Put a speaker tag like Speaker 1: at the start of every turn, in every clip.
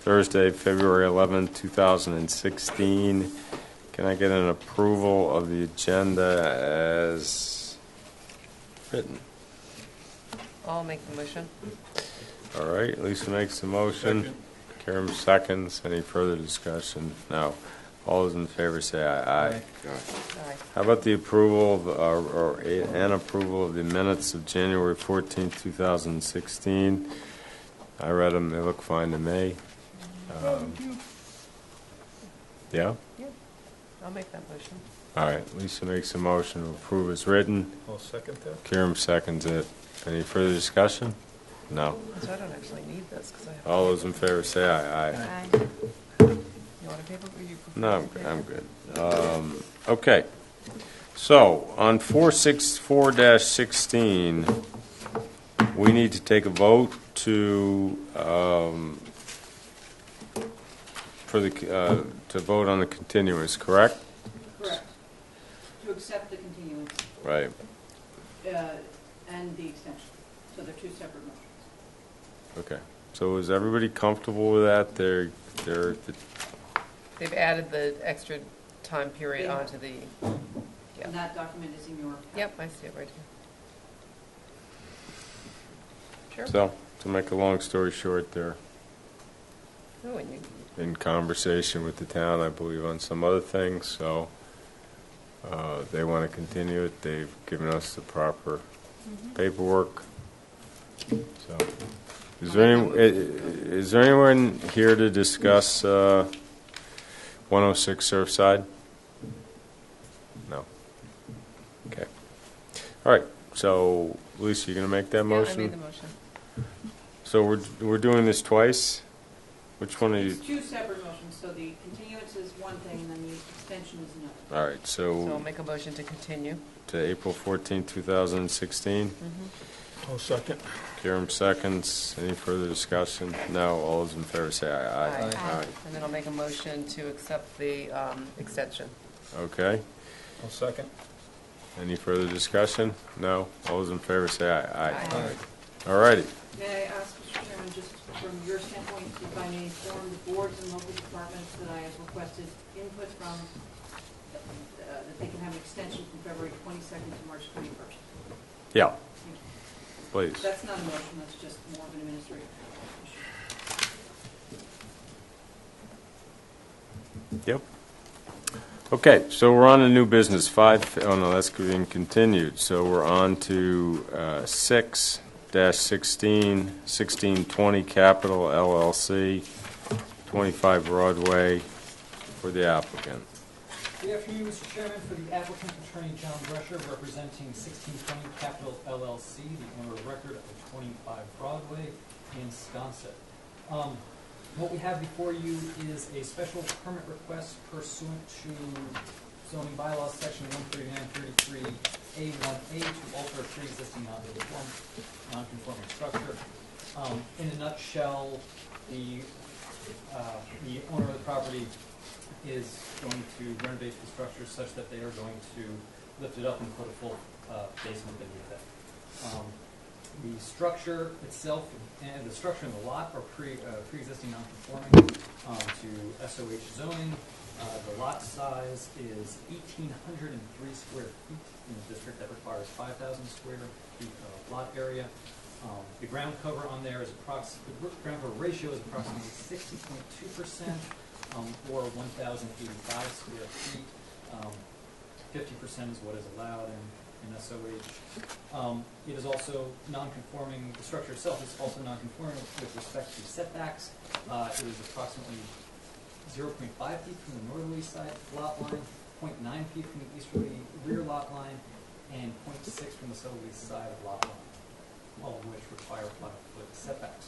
Speaker 1: Thursday, February 11, 2016. Can I get an approval of the agenda as written?
Speaker 2: I'll make the motion.
Speaker 1: All right, Lisa makes the motion.
Speaker 3: Second.
Speaker 1: Karen seconds. Any further discussion? No. All those in favor say aye. Aye.
Speaker 2: Aye.
Speaker 1: How about the approval of, an approval of the minutes of January 14, 2016? I read them. They look fine to me. Yeah?
Speaker 2: Yeah. I'll make that motion.
Speaker 1: All right. Lisa makes a motion to approve as written.
Speaker 3: I'll second that.
Speaker 1: Karen seconds it. Any further discussion? No.
Speaker 2: So I don't actually need this because I have.
Speaker 1: All those in favor say aye. Aye.
Speaker 2: Aye. You want a paper? Or you prefer
Speaker 1: No,
Speaker 2: paper?
Speaker 1: I'm good. Okay. So, on 464-16, we need to take a vote to, to vote on the continuance, correct?
Speaker 4: Correct. To accept the continuance
Speaker 1: Right.
Speaker 4: and the extension. So they're two separate motions.
Speaker 1: Okay. So is everybody comfortable with that?
Speaker 2: They've added the extra time period
Speaker 4: Yeah.
Speaker 2: onto the. Yeah.
Speaker 4: And that document is in your packet.
Speaker 2: Yep, I see it right here. Sure.
Speaker 1: So, to make a long story short, they're
Speaker 2: Oh, and you,
Speaker 1: in conversation with the town, I believe, on some other things, so they want to continue it. They've given us the proper paperwork. So, is there anyone here to discuss 106 Surfside? No. Okay. All right. So, Lisa, you going to make that
Speaker 2: yeah,
Speaker 1: motion?
Speaker 2: I made the motion.
Speaker 1: So we're doing this twice? Which one are you?
Speaker 4: It's two separate motions. So the continuance is one thing and then the extension is another.
Speaker 1: All right.
Speaker 2: So I'll make a motion to continue.
Speaker 1: To April 14, 2016.
Speaker 3: I'll second.
Speaker 1: Karen seconds. Any further discussion? No. All those in favor say aye.
Speaker 2: Aye.
Speaker 1: Aye.
Speaker 2: And then I'll make a motion to accept the extension.
Speaker 1: Okay.
Speaker 3: I'll second.
Speaker 1: Any further discussion? No. All those in favor say aye.
Speaker 2: Aye.
Speaker 1: All righty.
Speaker 4: May I ask, Mr. Chairman, just from your standpoint, if I may inform the boards and local departments that I have requested input from, that they can have an extension from February 22nd to March 21st.
Speaker 1: Yeah. Please.
Speaker 4: That's not a motion, that's just more of an administrative issue.
Speaker 1: Yep. Okay, so we're on to new business. Oh no, that's being continued. So we're on to 6-16-1620 Capital LLC, 25 Broadway, for the applicant.
Speaker 5: Good afternoon, Mr. Chairman. For the applicant, Attorney John Drescher, representing 1620 Capital LLC, the owner of record of 25 Broadway in Sconset. What we have before you is a special permit request pursuant to zoning bylaws section 13933A1A to alter a pre-existing non-conforming structure. In a nutshell, the owner of the property is going to renovate the structure such that they are going to lift it up and put a full basement beneath it. The structure itself and the structure in the lot are pre-existing non-conforming to SOH zoning. The lot size is 1,803 square feet in a district that requires 5,000 square feet of lot area. The ground cover on there is the ground cover ratio is approximately 60.2%, or 1,085 square feet. 50% is what is allowed in SOH. It is also non-conforming. The structure itself is also non-conforming with respect to setbacks. It is approximately 0.5 feet from the northerly side lot line, 0.9 feet from the easterly rear lot line, and 0.6 from the southerly side of lot line, all of which require 5-foot setbacks.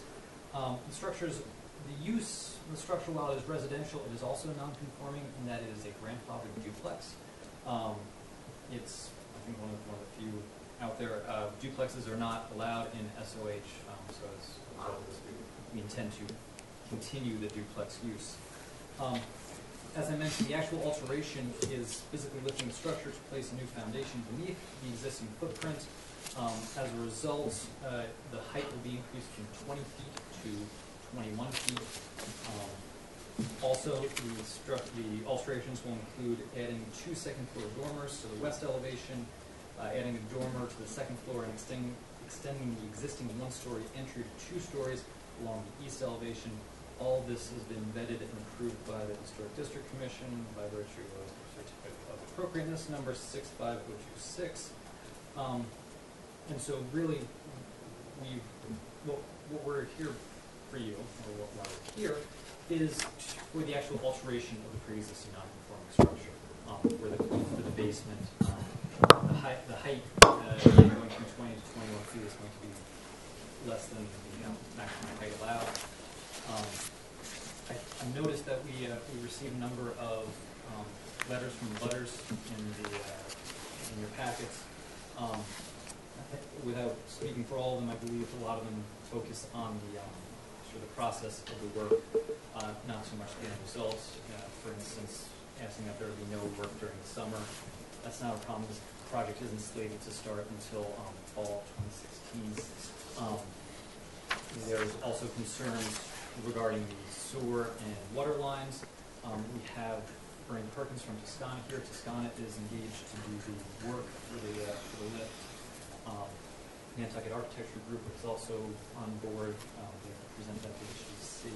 Speaker 5: The structure's The use of the structure, while it is residential, it is also non-conforming in that it is a grandfathered duplex. It's, I think, one of the few out there. Duplexes are not allowed in SOH, so as a result of this, we intend to continue the duplex use. As I mentioned, the actual alteration is physically lifting the structure to place a new foundation beneath the existing footprint. As a result, the height will be increased from 20 feet to 21 feet. Also, the alterations will include adding 2 second-floor dormers to the west elevation, adding a dormer to the second floor, and extending the existing 1-story entry to 2 stories along the east elevation. All this has been vetted and approved by the Historic District Commission by virtue of Certificate of Appropriateness number 65026. And so really, what we're here for you, or why we're here, is for the actual alteration of the pre-existing non-conforming structure, for the basement. The height going from 20 to 21 feet is going to be less than the maximum height allowed. I noticed that we received a number of letters from butters in your packets. Without speaking for all of them, I believe a lot of them focus on the sort of the process of the work, not so much the end results. For instance, asking that there be no work during the summer. That's not a problem. This project isn't slated to start until fall 2016. There's also concerns regarding the sewer and water lines. We have Bernie Perkins from Toscana here. Toscana is engaged to do the work for the lift. Nantucket Architecture Group is also on board. They present that to HDC,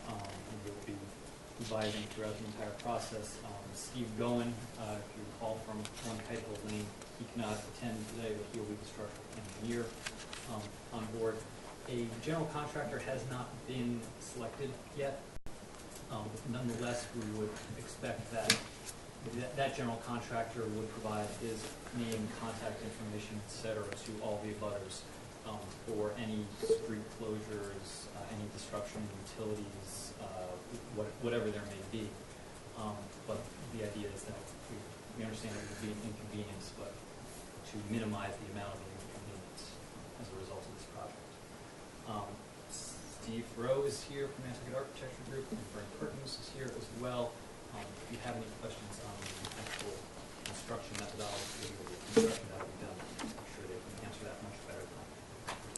Speaker 5: and will be advising throughout the entire process. Steve Goen, if you recall from One Kitehill Lane, he cannot attend today, but he will be the structural engineer on board. A general contractor has not been selected yet. Nonetheless, we would expect that general contractor would provide his name, contact information, etc., to all the abutters for any street closures, any disruption of utilities, whatever there may be. But the idea is that we understand it would be an inconvenience, but to minimize the amount of inconvenience as a result of this project. Steve Rowe is here from Nantucket Architecture Group, and Bernie Perkins is here as well. If you have any questions on the actual construction methodology or the construction that will be done, I'm sure they can answer that much better than I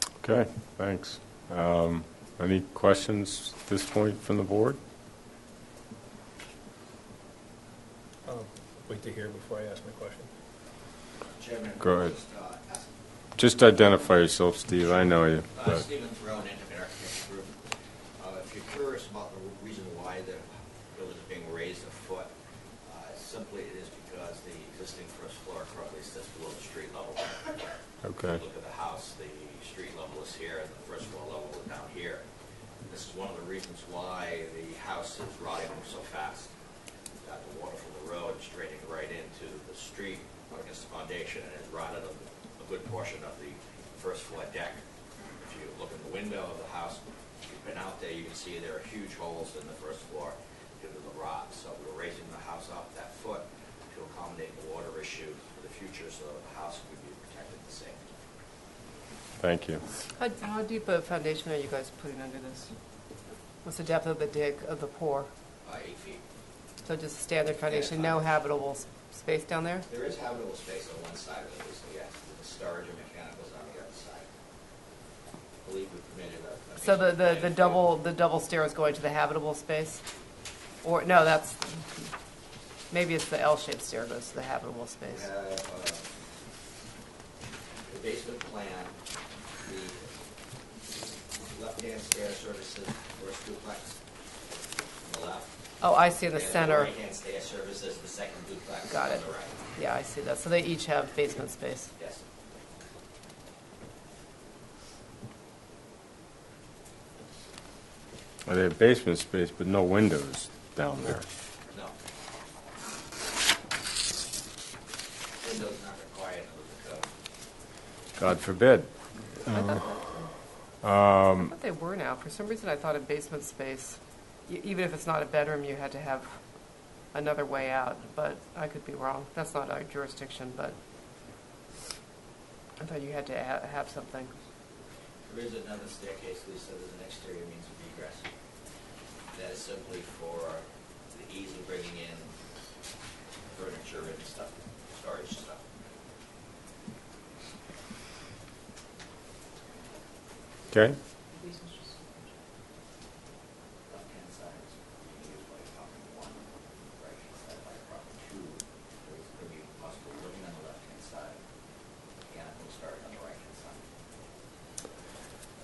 Speaker 5: can.
Speaker 1: Okay, thanks. Any questions at this point from the board?
Speaker 3: Wait to hear before I ask my question.
Speaker 6: Chairman,
Speaker 1: Go ahead.
Speaker 6: ask-
Speaker 1: Just identify yourself, Steve. I know you. but-
Speaker 6: Stephen Thoreau, Nantucket Architecture Group. If you're curious about the reason why the building is being raised a foot, simply it is because the existing first floor currently sits below the street level.
Speaker 1: Okay.
Speaker 6: If you look at the house, the street level is here, and the first floor level is down here. This is one of the reasons why the house is rotting so fast. Got the water from the road straining right into the street against the foundation, and has rotted a good portion of the first floor deck. If you look in the window of the house, if you've been out there, you can see there are huge holes in the first floor due to the rot. So we're raising the house up that foot to accommodate the water issue for the future, so that the house could be protected the same.
Speaker 1: Thank you.
Speaker 2: How deep a foundation are you guys putting under this? What's the depth of the dig, of the pour?
Speaker 6: 8 feet.
Speaker 2: So just a standard foundation, no habitable space down there?
Speaker 6: There is habitable space on one side of it, so yes, the storage and mechanicals on the other side. I believe we permitted a.
Speaker 2: So the double stairs going to the habitable space? Or, no, that's, maybe it's the L-shaped stair goes to the habitable
Speaker 6: We
Speaker 2: space.
Speaker 6: have the basement plan, the left-hand stair services first duplex on the left.
Speaker 2: Oh, I see in the
Speaker 6: and
Speaker 2: center.
Speaker 6: the right-hand stair services the second duplex
Speaker 2: Got
Speaker 6: on
Speaker 2: it.
Speaker 6: the right.
Speaker 2: Yeah, I see that. So they each have basement space.
Speaker 6: Yes.
Speaker 1: They have basement space, but no windows down there.
Speaker 6: No. Windows not required under the code.
Speaker 1: God forbid.
Speaker 2: I thought they were now. For some reason, I thought in basement space, even if it's not a bedroom, you had to have another way out. But I could be wrong. That's not our jurisdiction, but I thought you had to have something.
Speaker 6: There is another staircase, Lisa, there's an exterior means of egress. That is simply for the ease of bringing in furniture and stuff, storage stuff.
Speaker 1: Okay.
Speaker 6: Left-hand side is being used by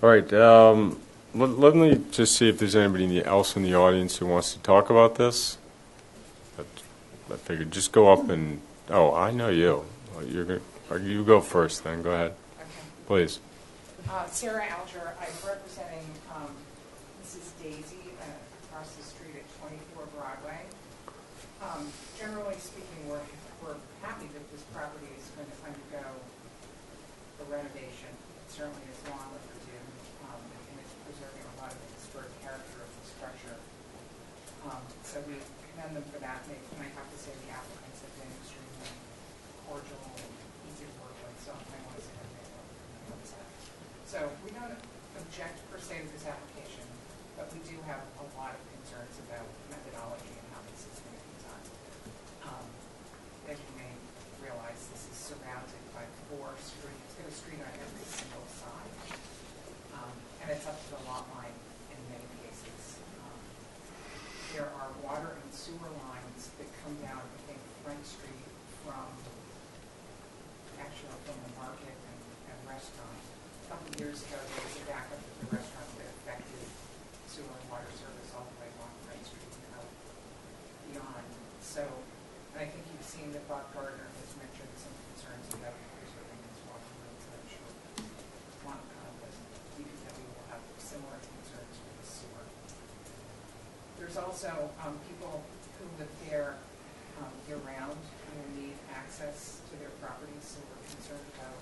Speaker 1: All right, let me just see if there's anybody else in the audience who wants to talk about this. I figured just go up and, oh, I know you. You go first then, go ahead,
Speaker 7: Okay.
Speaker 1: please.
Speaker 7: Sarah Alger, I'm representing Mrs. Daisy across the street at 24 Broadway. Generally speaking, we're happy that this property is going to undergo a renovation. It certainly is long overdue, and it's preserving a lot of the historic character of the structure. So we commend them for that, and I have to say the applicants have been extremely cordial and easy to work with, so I want to say that they were upset. So we don't object per se to this application, but we do have a lot of concerns about methodology and how this is going to be done. As you may realize, this is surrounded by 4 streets. It's got a street on every single side, and it's up to the lot line in many cases. There are water and sewer lines that come down, I think, Front Street from the market and restaurant. A couple of years ago, there was a backup at the restaurant that affected sewer and water service all the way along Front Street and out beyond. So, and I think you've seen that Bob Gardner has mentioned some concerns about preserving his water rights, and I'm sure that DPW will have similar concerns with the sewer. There's also people who live there year-round who will need access to their properties, so we're concerned about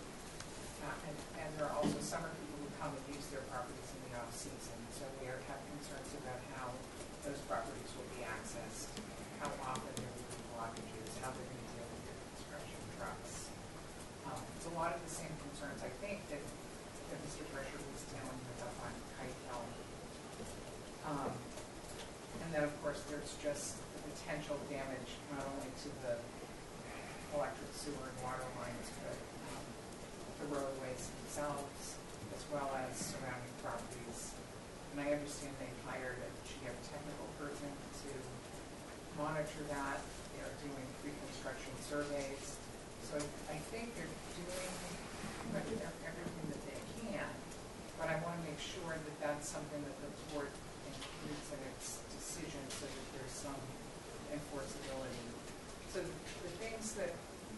Speaker 7: that. And there are also summer people who come and use their properties in the off-season, so we have concerns about how those properties will be accessed, how often there will be blockages, how they're going to deal with their construction trucks. It's a lot of the same concerns, I think, that Mr. Drescher was dealing with up on Kite Hill. And then, of course, there's just the potential damage not only to the electric, sewer, and water lines, but the roadways themselves, as well as surrounding properties. And I understand they hired a geotechnical person to monitor that. They're doing pre-construction surveys. So I think they're doing everything that they can, but I want to make sure that that's something that the board includes in its decision so that there's some enforceability. So the things that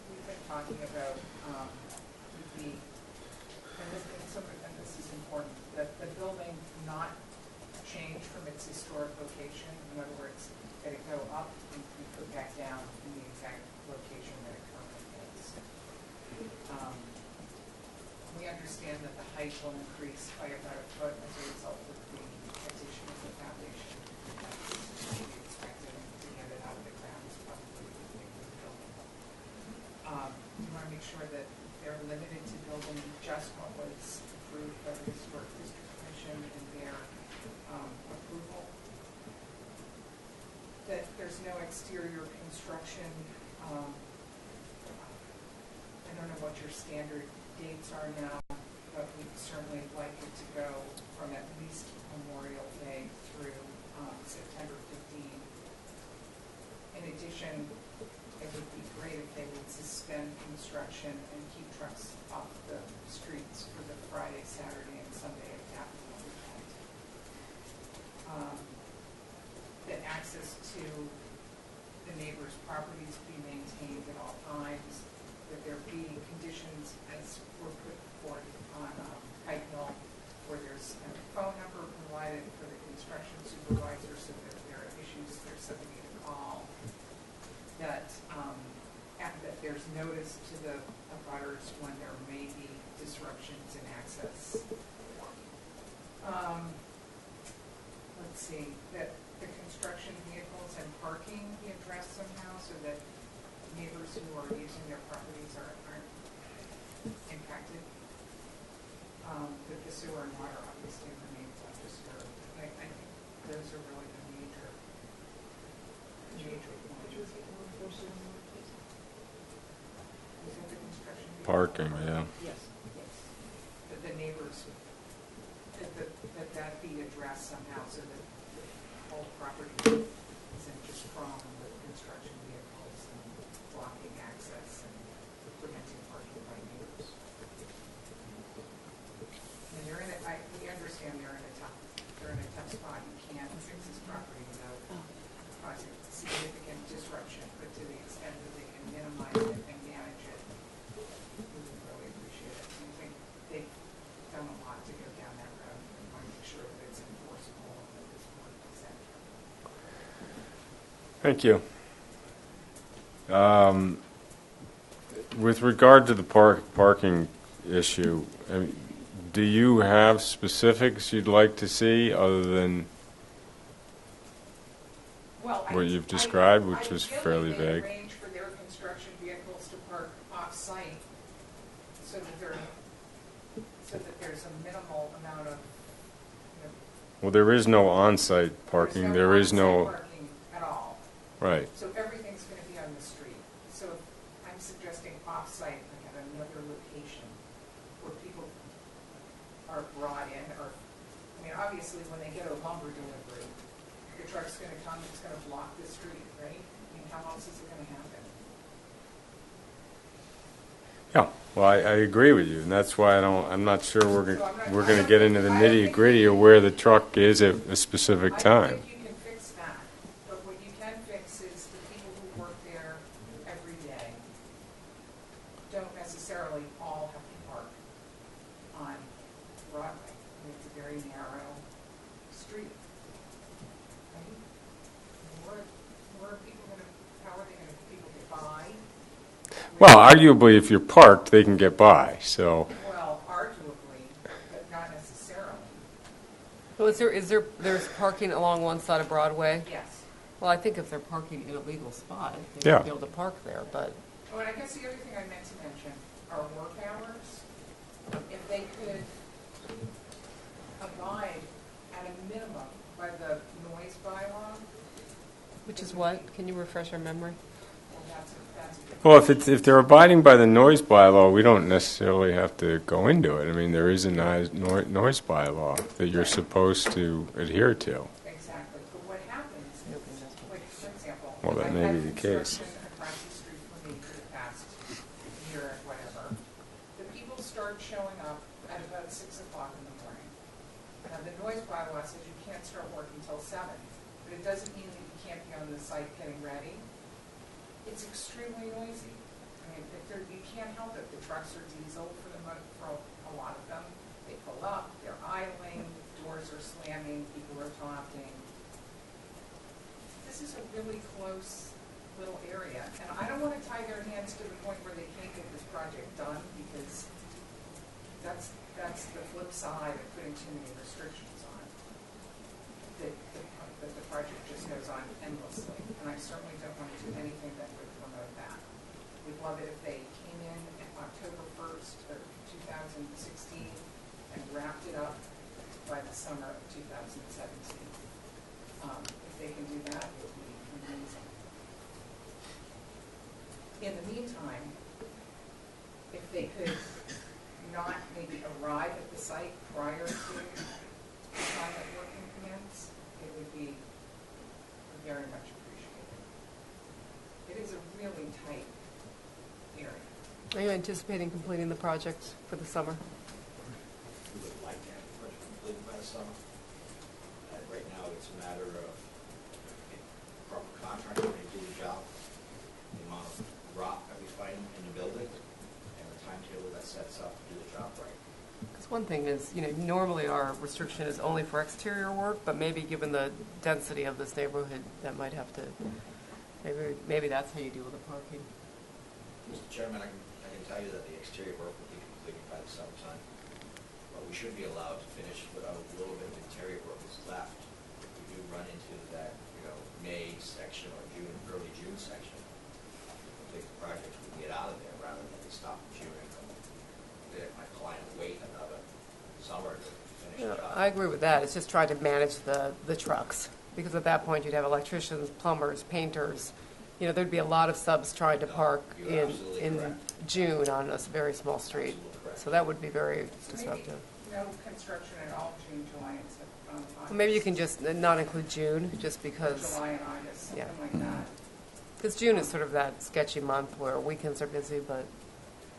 Speaker 7: we've been talking about would be, and this is important, that the building not change from its historic location. In other words, that it go up and be put back down in the exact location that it currently is. We understand that the height will increase by about a foot as a result of the addition of the foundation. That's to be expected to get it out of the ground is probably the thing for the building. We want to make sure that they're limited to building just what was approved by the Historic District Commission and their approval. That there's no exterior construction. I don't know what your standard dates are now, but we'd certainly like it to go from at least Memorial Day through September 15. In addition, it would be great if they would suspend construction and keep trucks off the streets for the Friday, Saturday, and Sunday after the weekend. That access to the neighbors' properties be maintained at all times, that there be conditions as were put forth on Kite Hill, where there's a phone number provided for the construction supervisor, so that if there are issues, there's somebody to call. That there's notice to the abutters when there may be disruptions in access. Let's see, that the construction vehicles and parking be addressed somehow so that neighbors who are using their properties aren't impacted. That the sewer and water obviously remains undisturbed. I think those are really the major points. Is that the construction vehicle?
Speaker 1: Parking, yeah.
Speaker 7: Yes. That the neighbors, that be addressed somehow so that the whole property isn't just crawling with construction vehicles and blocking access and preventing parking by neighbors. And we significant disruption, but to the extent that they can minimize it and manage it, we would really appreciate it. I think they've done a lot to go down that road, and want to make sure that it's enforceable and that this board is accurate.
Speaker 1: Thank you. With regard to the parking issue, do you have specifics you'd like to see other than
Speaker 7: Well,
Speaker 1: what you've described, which was
Speaker 7: ideally,
Speaker 1: fairly
Speaker 7: they
Speaker 1: vague?
Speaker 7: arrange for their construction vehicles to park off-site so that there's a minimal amount of,
Speaker 1: Well, there is no on-site parking. There is
Speaker 7: on-site
Speaker 1: no,
Speaker 7: parking at all.
Speaker 1: right.
Speaker 7: So everything's going to be on the street. So I'm suggesting off-site, like at another location where people are brought in, or, I mean, obviously, when they get a lumber delivery, the truck's going to come, it's going to block the street, right? I mean, how else is it going to happen?
Speaker 1: Yeah, well, I agree with you, and that's why I'm not sure we're
Speaker 7: So I'm not-
Speaker 1: going
Speaker 7: I
Speaker 1: to
Speaker 7: don't
Speaker 1: get
Speaker 7: think-
Speaker 1: into the
Speaker 7: I don't think
Speaker 1: nitty-gritty
Speaker 7: you
Speaker 1: of
Speaker 7: can-
Speaker 1: where the truck is at a specific
Speaker 7: I
Speaker 1: time.
Speaker 7: don't think you can fix that, but what you can fix is the people who work there every day don't necessarily all have to park on Broadway. I mean, it's a very narrow street. Right? Where are people going to, how are they going to, people get by?
Speaker 1: Well, arguably, if you're parked, they can get by, so,
Speaker 7: Well, arguably, but not necessarily.
Speaker 2: So there's parking along one side of Broadway?
Speaker 7: Yes.
Speaker 2: Well, I think if they're parking in a legal spot, they
Speaker 1: Yeah.
Speaker 2: would be able to park there, but
Speaker 7: Oh, and I guess the other thing I meant to mention are work hours. If they could abide at a minimum by the noise bylaw,
Speaker 2: which is what? Can you refresh our memory?
Speaker 7: well, that's a good.
Speaker 1: well, if they're abiding by the noise bylaw, we don't necessarily have to go into it. I mean, there is a noise bylaw that you're supposed to adhere to.
Speaker 7: Exactly, but what happens, like, for example.
Speaker 1: Well, that
Speaker 7: I've
Speaker 1: may
Speaker 7: had
Speaker 1: be the case.
Speaker 7: construction across the street from me for the past year and whatever. The people start showing up at about 6 o'clock in the morning. Now, the noise bylaw says you can't start work until 7, but it doesn't mean that you can't be on the site getting ready. It's extremely noisy. I mean, you can't help it. The trucks are diesel for a lot of them. They pull up, they're idling, doors are slamming, people are talking. This is a really close little area, and I don't want to tie their hands to the point where they can't get this project done, because that's the flip side of putting too many restrictions on it. That the project just goes on endlessly, and I certainly don't want to do anything that would promote that. We'd love it if they came in October 1st of 2016 and wrapped it up by the summer of 2017. If they can do that, it would be amazing. In the meantime, if they could not maybe arrive at the site prior to the time that work can commence, it would be very much appreciated. It is a really tight area.
Speaker 2: Are you anticipating completing the project for the summer?
Speaker 6: We would like to have the project completed by the summer. Right now, it's a matter of proper contractor may do the job, the amount of rock that we find in the building, and the timetable that sets up to do the job right.
Speaker 2: Because one thing is, normally our restriction is only for exterior work, but maybe given the density of this neighborhood, that might have to, maybe that's how you deal with the parking.
Speaker 6: Mr. Chairman, I can tell you that the exterior work will be completed by the summertime, but we should be allowed to finish what a little bit of interior work is left. If we do run into that, May section or early June section, complete the project, we can get out of there rather than stop in June and let my client wait another summer to finish the job.
Speaker 2: I agree with that. It's just trying to manage the trucks, because at that point you'd have electricians, plumbers, painters. There'd be a lot of subs trying to park
Speaker 6: you're
Speaker 2: in
Speaker 6: absolutely correct.
Speaker 2: June on a very small street.
Speaker 6: Absolutely correct.
Speaker 2: So that would be very
Speaker 7: So
Speaker 2: disruptive.
Speaker 7: maybe no construction at all June, July, and August.
Speaker 2: Well, maybe you can just not include June, just
Speaker 7: Or
Speaker 2: because,
Speaker 7: July and August, something
Speaker 2: Yeah.
Speaker 7: like that.
Speaker 2: because June is sort of that sketchy month where weekends are busy, but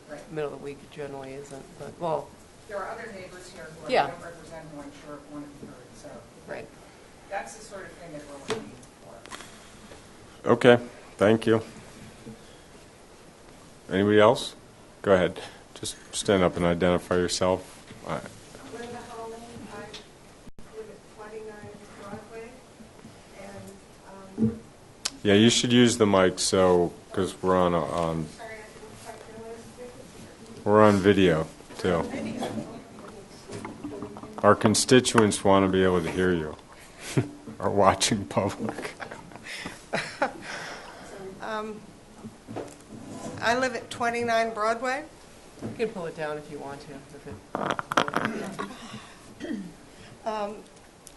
Speaker 7: Right.
Speaker 2: middle of the week generally isn't. But, well,
Speaker 7: There are other neighbors here who I
Speaker 2: Yeah.
Speaker 7: don't represent, who I'm sure want to be heard, so
Speaker 2: right.
Speaker 7: that's the sort of thing that we're looking for.
Speaker 1: Okay, thank you. Anybody else? Go ahead. Just stand up and identify yourself.
Speaker 8: Linda Holland, I live at 29 Broadway, and,
Speaker 1: Yeah, you should use the mic so, because we're on
Speaker 8: sorry, I didn't quite realize it.
Speaker 1: we're on video too. Our constituents want to be able to hear you. Our watching public.
Speaker 8: I live at 29 Broadway.
Speaker 2: You can pull it down if you want to. If it,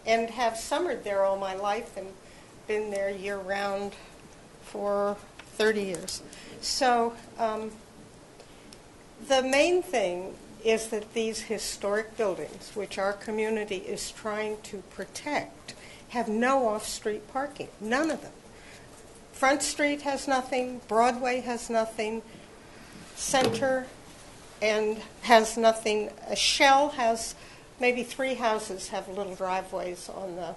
Speaker 8: And have summered there all my life and been there year-round for 30 years. So the main thing is that these historic buildings, which our community is trying to protect, have no off-street parking, none of them. Front Street has nothing, Broadway has nothing, Center and has nothing. Shell has maybe 3 houses have little driveways on the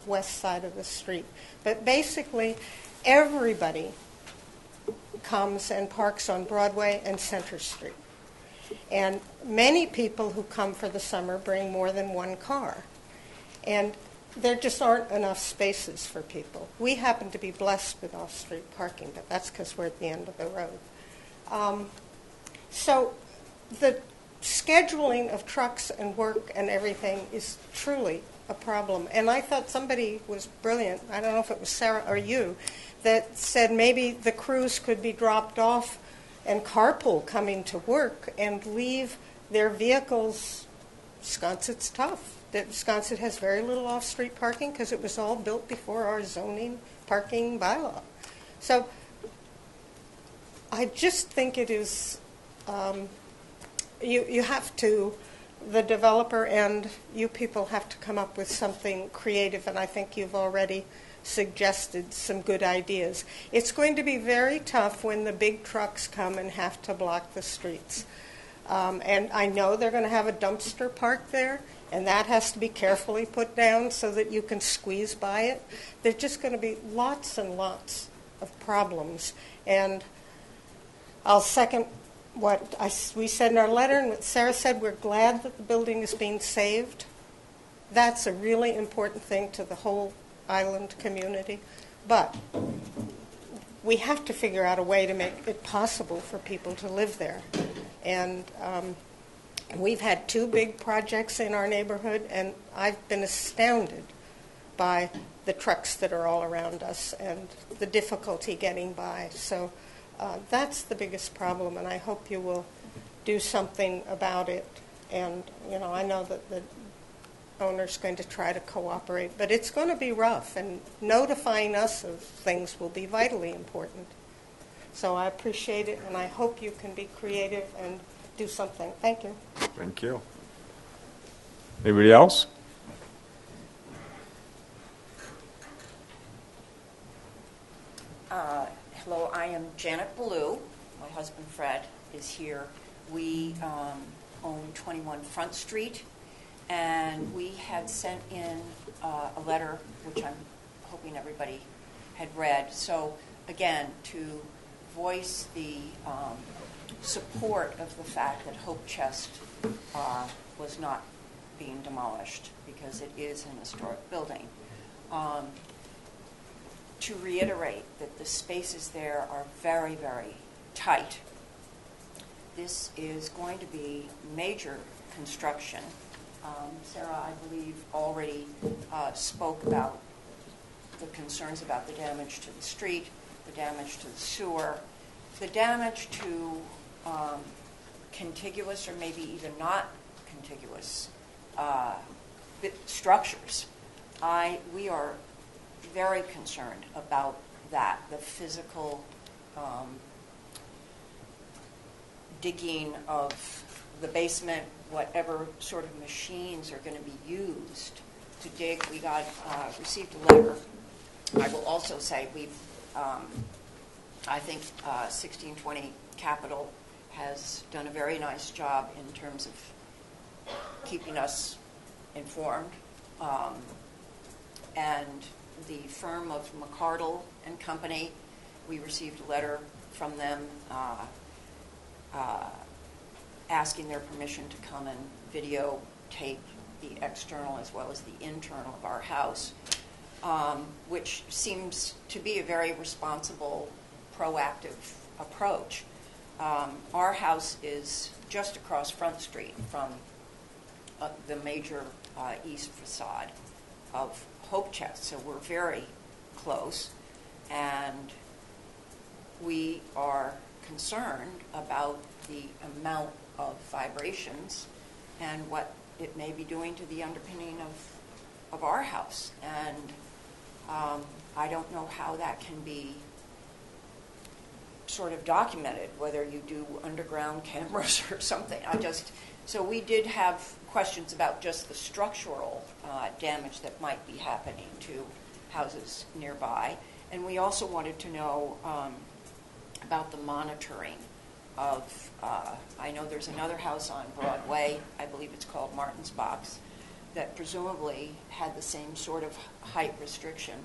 Speaker 8: west side of the street. But basically, everybody comes and parks on Broadway and Center Street. And many people who come for the summer bring more than one car. And there just aren't enough spaces for people. We happen to be blessed with off-street parking, but that's because we're at the end of the road. So the scheduling of trucks and work and everything is truly a problem. And I thought somebody was brilliant, I don't know if it was Sarah or you, that said maybe the crews could be dropped off and carpool coming to work and leave their vehicles. Sconset's tough. Sconset has very little off-street parking because it was all built before our zoning parking bylaw. So I just think it is, you have to, the developer and you people have to come up with something creative, and I think you've already suggested some good ideas. It's going to be very tough when the big trucks come and have to block the streets. And I know they're going to have a dumpster parked there, and that has to be carefully put down so that you can squeeze by it. There's just going to be lots and lots of problems. And I'll second what we said in our letter and what Sarah said. We're glad that the building is being saved. That's a really important thing to the whole island community. But we have to figure out a way to make it possible for people to live there. And we've had 2 big projects in our neighborhood, and I've been astounded by the trucks that are all around us and the difficulty getting by. So that's the biggest problem, and I hope you will do something about it. And, you know, I know that the owner's going to try to cooperate, but it's going to be rough, and notifying us of things will be vitally important. So I appreciate it, and I hope you can be creative and do something. Thank you.
Speaker 1: Thank you. Anybody else?
Speaker 9: Hello, I am Janet Ballou. My husband Fred is here. We own 21 Front Street, and we had sent in a letter, which I'm hoping everybody had read. So again, to voice the support of the fact that Hope Chest was not being demolished, because it is an historic building. To reiterate that the spaces there are very, very tight. This is going to be major construction. Sarah, I believe, already spoke about the concerns about the damage to the street, the damage to the sewer, the damage to contiguous or maybe even not contiguous structures. We are very concerned about that, the physical digging of the basement, whatever sort of machines are going to be used to dig. We received a letter. I will also say I think 1620 Capital has done a very nice job in terms of keeping us informed. And the firm of McCardle and Company. We received a letter from them asking their permission to come and videotape the external as well as the internal of our house, which seems to be a very responsible, proactive approach. Our house is just across Front Street from the major east facade of Hope Chest, so we're very close, and we are concerned about the amount of vibrations and what it may be doing to the underpinning of our house. And I don't know how that can be sort of documented, whether you do underground cameras or something. So we did have questions about just the structural damage that might be happening to houses nearby. And we also wanted to know about the monitoring of, I know there's another house on Broadway, I believe it's called Martin's Box, that presumably had the same sort of height restriction,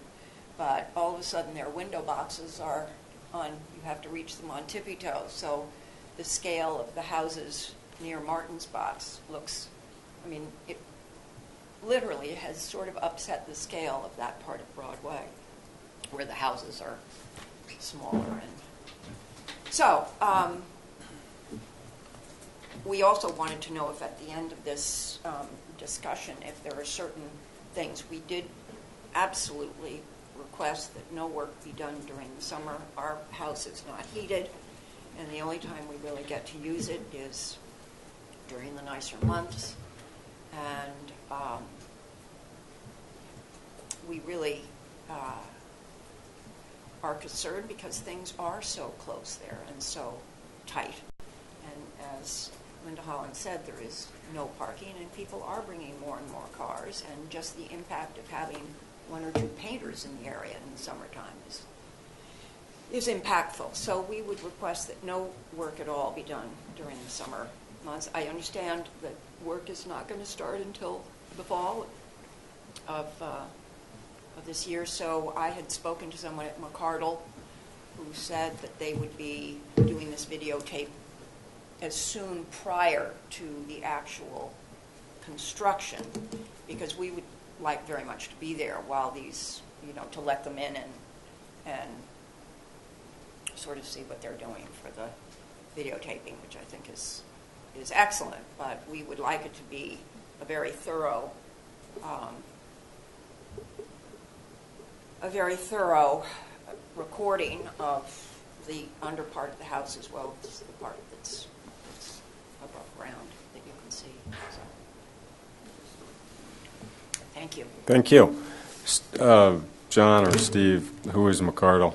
Speaker 9: but all of a sudden their window boxes are on, you have to reach them on tippy toes. So the scale of the houses near Martin's Box looks, I mean, it literally has sort of upset the scale of that part of Broadway, where the houses are smaller. And so we also wanted to know if at the end of this discussion, if there are certain things. We did absolutely request that no work be done during the summer. Our house is not heated, and the only time we really get to use it is during the nicer months. And we really are concerned because things are so close there and so tight. And as Linda Holland said, there is no parking, and people are bringing more and more cars, and just the impact of having one or two painters in the area in the summertime is impactful. So we would request that no work at all be done during the summer months. I understand that work is not going to start until the fall of this year, so I had spoken to someone at McCardle who said that they would be doing this videotape as soon prior to the actual construction, because we would like very much to be there while these, to let them in and sort of see what they're doing for the videotaping, which I think is excellent, but we would like it to be a very thorough recording of the under part of the house as well as the part that's above ground that you can see. So, thank you.
Speaker 1: Thank you. John or Steve, who is McCardle?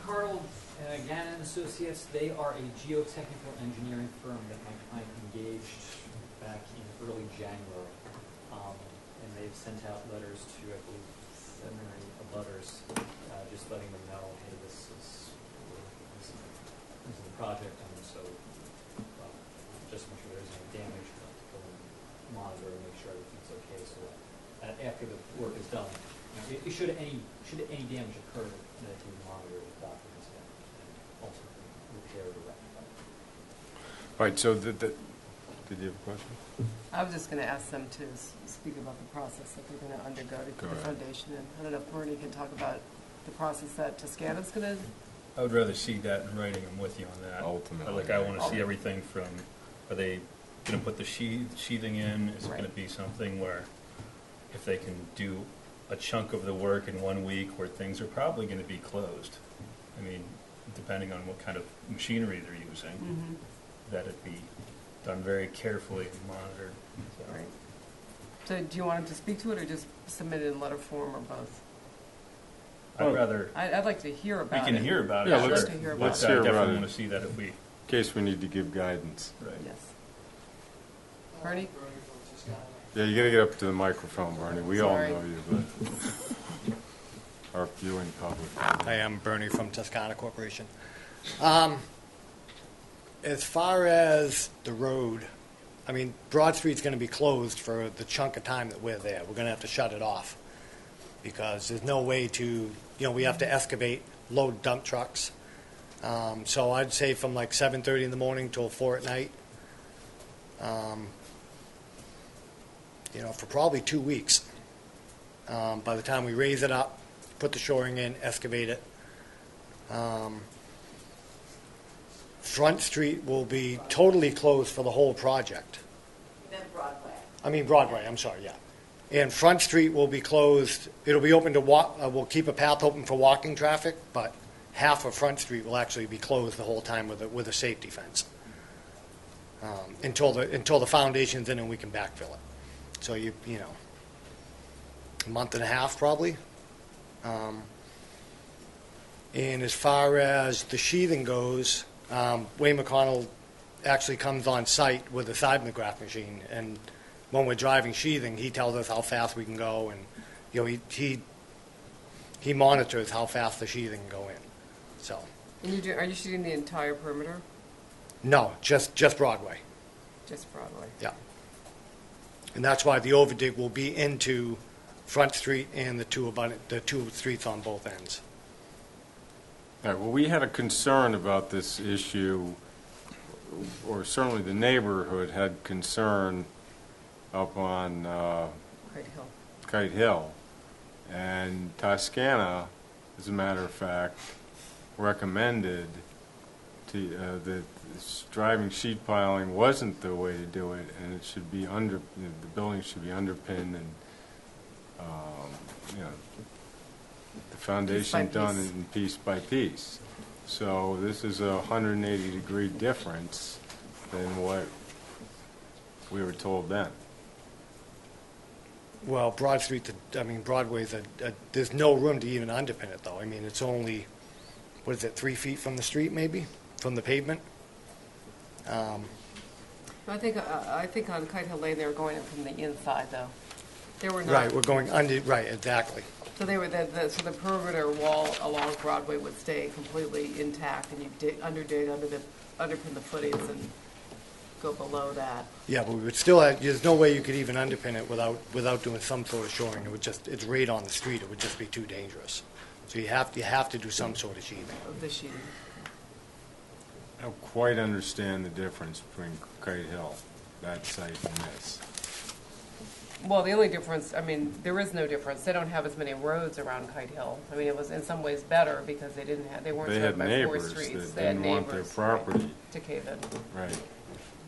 Speaker 5: McCardle Gannon Associates, they are a geotechnical engineering firm that my client engaged back in early January. And they've sent out letters to, I believe, 7 or 8 abutters, just letting them know, hey, this is the project, and so just make sure there's no damage, go and monitor and make sure everything's okay, so that after the work is done, should any damage occur, that you monitor the documents and ultimately repair or rectify.
Speaker 1: Right, so did you have a question?
Speaker 2: I was just going to ask them to speak about the process that they're going to undergo to put the foundation in. I don't know if Bernie can talk about the process that Toscana's going to.
Speaker 3: I would rather see that in writing. I'm with you on that.
Speaker 1: Ultimately.
Speaker 3: I want to see everything from, are they going to put the sheathing in? Is it going to be something where if they can do a chunk of the work in 1 week where things are probably going to be closed? I mean, depending on what kind of machinery they're using, that it be done very carefully and monitored. So.
Speaker 2: Right. So do you want him to speak to it or just submit it in letter form or both?
Speaker 3: I'd rather.
Speaker 2: I'd like to hear about it.
Speaker 3: We can hear about it.
Speaker 1: Yeah,
Speaker 3: Sure.
Speaker 2: let's hear about
Speaker 1: let's
Speaker 2: it.
Speaker 1: hear
Speaker 3: I
Speaker 1: about
Speaker 3: definitely
Speaker 1: it.
Speaker 3: want to see that if we.
Speaker 1: In case we need to give guidance.
Speaker 3: Right.
Speaker 2: Yes. Bernie?
Speaker 1: Yeah, you got to get up to the microphone, Bernie. We all
Speaker 2: Sorry.
Speaker 1: know you, but our viewing public.
Speaker 10: Hi, I'm Bernie from Toscana Corporation. As far as the road, I mean, Broad Street's going to be closed for the chunk of time that we're there. We're going to have to shut it off because there's no way to, we have to excavate, load dump trucks. So I'd say from like 7:30 in the morning till 4 at night, for probably 2 weeks. By the time we raise it up, put the shoring in, excavate it. Front Street will be totally closed for the whole project.
Speaker 9: Then Broadway.
Speaker 10: I mean Broadway, I'm sorry, yeah. And Front Street will be closed, it'll be open to walk, we'll keep a path open for walking traffic, but half of Front Street will actually be closed the whole time with a safety fence. Until the foundation's in and we can backfill it. So a month and a half probably. And as far as the sheathing goes, Wayne McConnell actually comes on site with a seismograph machine, and when we're driving sheathing, he tells us how fast we can go, and he monitors how fast the sheathing can go in. So.
Speaker 2: And are you shooting the entire perimeter?
Speaker 10: No, just Broadway.
Speaker 2: Just Broadway.
Speaker 10: Yeah. And that's why the overdig will be into Front Street and the two streets on both ends.
Speaker 1: All right, well, we had a concern about this issue, or certainly the neighborhood had concern up on Kite Hill. And Toscana, as a matter of fact, recommended that driving sheet piling wasn't the way to do it, and it should be the building should be underpinned and the foundation done in piece by piece. So this is a 180-degree difference than what we were told then.
Speaker 10: Well, Broadway's there's no room to even underpin it, though. I mean, it's only, 3 feet from the street, maybe, from the pavement.
Speaker 2: I think on Kite Hill Lane they were going in from the inside though. They were not.
Speaker 10: Right, we're going under. Right, exactly.
Speaker 2: So they were so the perimeter wall along Broadway would stay completely intact, and you underpin the footings and go below that.
Speaker 10: Yeah, but we would still have. There's no way you could even underpin it without doing some sort of shoring. It's right on the street. It would just be too dangerous. So you have to do some sort of sheathing.
Speaker 2: Of the sheeting.
Speaker 1: I don't quite understand the difference between Kite Hill, that site, and this.
Speaker 2: Well, the only difference, there is no difference. They don't have as many roads around Kite Hill. It was in some ways better because they weren't
Speaker 1: They had
Speaker 2: surrounded by 4
Speaker 1: neighbors
Speaker 2: streets.
Speaker 1: that
Speaker 2: They had
Speaker 1: didn't want their
Speaker 2: neighbors,
Speaker 1: property.
Speaker 2: right, to cave in.
Speaker 1: Right.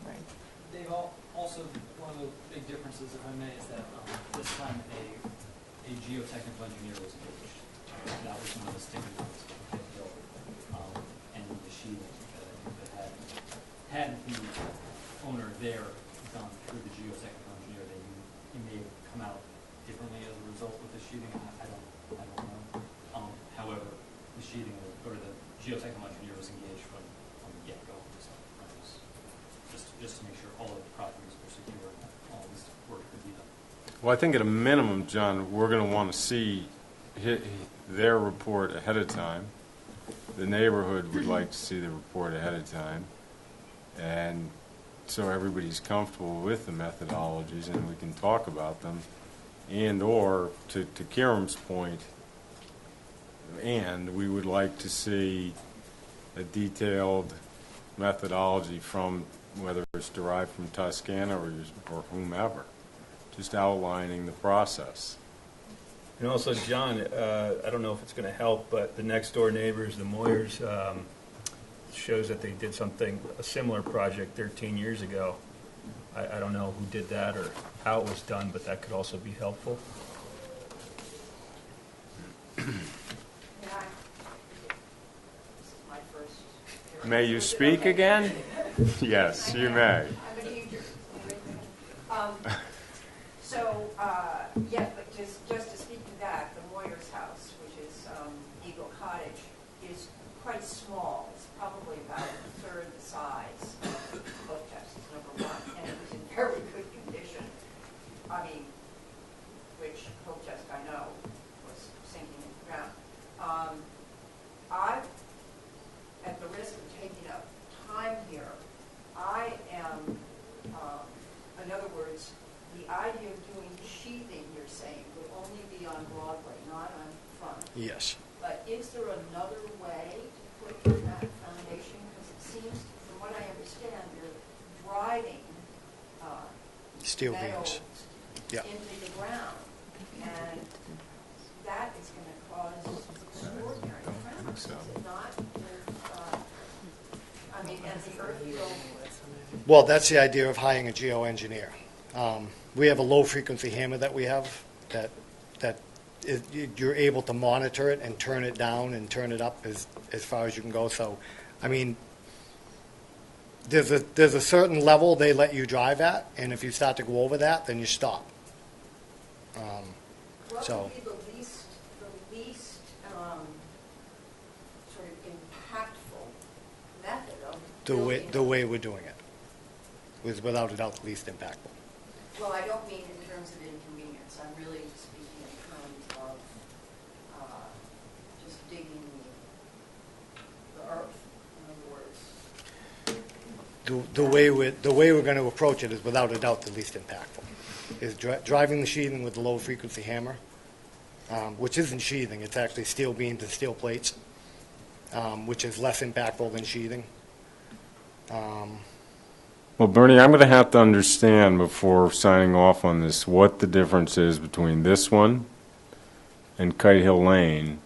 Speaker 2: Right.
Speaker 5: They've also, one of the big differences, if I may, is that this time a geotechnical engineer was engaged. That was one of the sticking points for Kite Hill, and the sheeting that had the owner there gone through the geotechnical engineer, he may have come out differently as a result with the sheeting. I don't know. However, the sheeting or the geotechnical engineer was engaged from the get-go. So just to make sure all of the properties were secure and that all this work could be done.
Speaker 1: Well, I think at a minimum, John, we're going to want to see their report ahead of time. The neighborhood would like to see the report ahead of time, and so everybody's comfortable with the methodologies and we can talk about them. And or, to Kieran's point, and we would like to see a detailed methodology from, whether it's derived from Toscana or whomever, just outlining the process.
Speaker 3: And also, John, I don't know if it's going to help, but the next door neighbors, the Moyers, shows that they did a similar project 13 years ago. I don't know who did that or how it was done, but that could also be helpful.
Speaker 9: This is my first hearing.
Speaker 1: May you speak
Speaker 9: Okay.
Speaker 1: again? Yes, you may.
Speaker 7: I'm a teacher.
Speaker 9: Yes, but just to speak to that, the Moyer's house, which is Eagle Cottage, is quite small. It's probably about a third the size of Hotest, number one, and it was in very good condition. Which Hotest I know was sinking in the ground. At the risk of taking up time here, I am on Broadway, not on Front.
Speaker 10: Yes.
Speaker 9: But is there another way to put in that foundation? Because it seems, from what I understand, you're driving
Speaker 10: Steel
Speaker 9: metal
Speaker 10: beams. Yeah.
Speaker 9: into the ground, and that is going to cause extraordinary traffic, is it not? I mean, and the earth will...
Speaker 10: Well, that's the idea of hiring a geoengineer. We have a low-frequency hammer that we have that you're able to monitor it and turn it down and turn it up as far as you can go. So, I mean, there's a certain level they let you drive at, and if you start to go over that, then you stop.
Speaker 9: What
Speaker 10: So-
Speaker 9: would be the least sort of impactful method of building?
Speaker 10: The way we're doing it was without a doubt the least impactful.
Speaker 9: Well, I don't mean in terms of inconvenience. I'm really speaking in terms of just digging the earth, in other words.
Speaker 10: The way we're going to approach it is without a doubt the least impactful. Is driving the sheathing with the low frequency hammer, which isn't sheathing, it's actually steel beams and steel plates, which is less impactful than sheathing.
Speaker 1: Well, Bernie, I'm going to have to understand before signing off on this what the difference is between this one and Kite Hill Lane,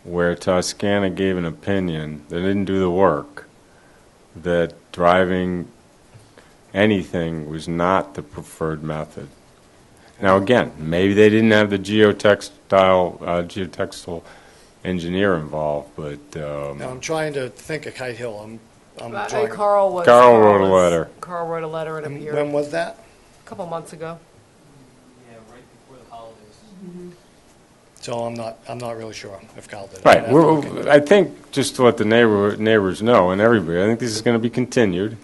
Speaker 1: where Toscana gave an opinion, they didn't do the work, that driving anything was not the preferred method. Now, again, maybe they didn't have the geotextile engineer involved, but
Speaker 10: Now, I'm trying to think of Kite Hill. I'm trying.
Speaker 1: Carl wrote a letter.
Speaker 2: Carl wrote a letter and
Speaker 10: And
Speaker 2: appeared
Speaker 10: when was that?
Speaker 2: a couple months ago.
Speaker 5: Yeah, right before the holidays.
Speaker 10: So I'm not really sure if Kyle did it.
Speaker 1: Right.
Speaker 10: I'd have to look into it.
Speaker 1: I think just to let the neighbors know and everybody, I think this is going to be continued.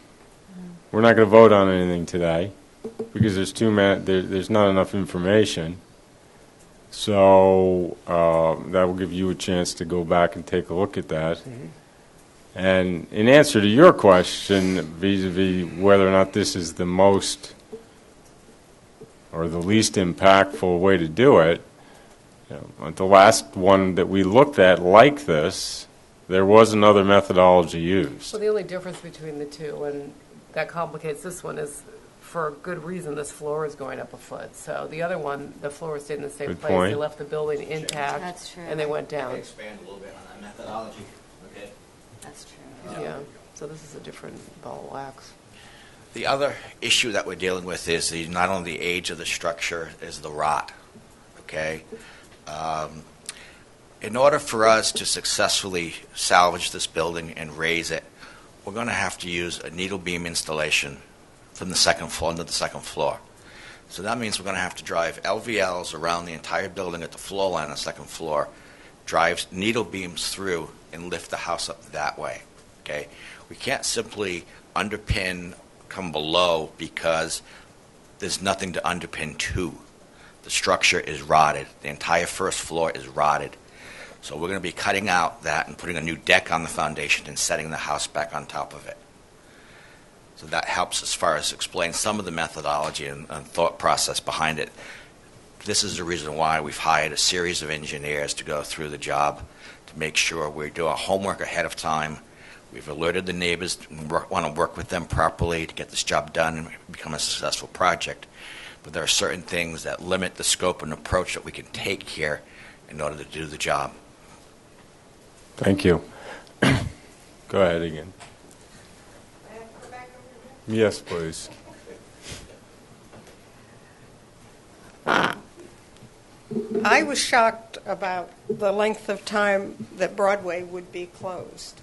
Speaker 1: We're not going to vote on anything today because there's not enough information. So that will give you a chance to go back and take a look at that.
Speaker 10: Mm-hmm.
Speaker 1: And in answer to your question vis-a-vis whether or not this is the most or the least impactful way to do it, the last one that we looked at like this, there was another methodology used.
Speaker 2: So the only difference between the two, and that complicates this one, is for a good reason this floor is going up a foot. So the other one, the floor stayed in the same
Speaker 1: Good
Speaker 2: place. They
Speaker 1: point.
Speaker 2: left the building intact.
Speaker 9: That's true.
Speaker 2: And they went
Speaker 6: Can I
Speaker 2: down.
Speaker 6: expand a little bit on that methodology? Okay.
Speaker 9: That's true.
Speaker 2: Yeah. So this is a different ball of wax.
Speaker 6: The other issue that we're dealing with is not only the age of the structure, is the rot. Okay? In order for us to successfully salvage this building and raise it, we're going to have to use a needle beam installation from the second floor into the second floor. So that means we're going to have to drive LVLs around the entire building at the floor line on the second floor, drive needle beams through, and lift the house up that way. Okay? We can't simply underpin, come below, because there's nothing to underpin to. The structure is rotted. The entire first floor is rotted. So we're going to be cutting out that and putting a new deck on the foundation and setting the house back on top of it. So that helps as far as explain some of the methodology and thought process behind it. This is the reason why we've hired a series of engineers to go through the job to make sure we do our homework ahead of time. We've alerted the neighbors, want to work with them properly to get this job done and become a successful project. But there are certain things that limit the scope and approach that we can take here in order to do the job.
Speaker 1: Thank you. Go ahead again. Yes, please.
Speaker 8: I was shocked about the length of time that Broadway would be closed.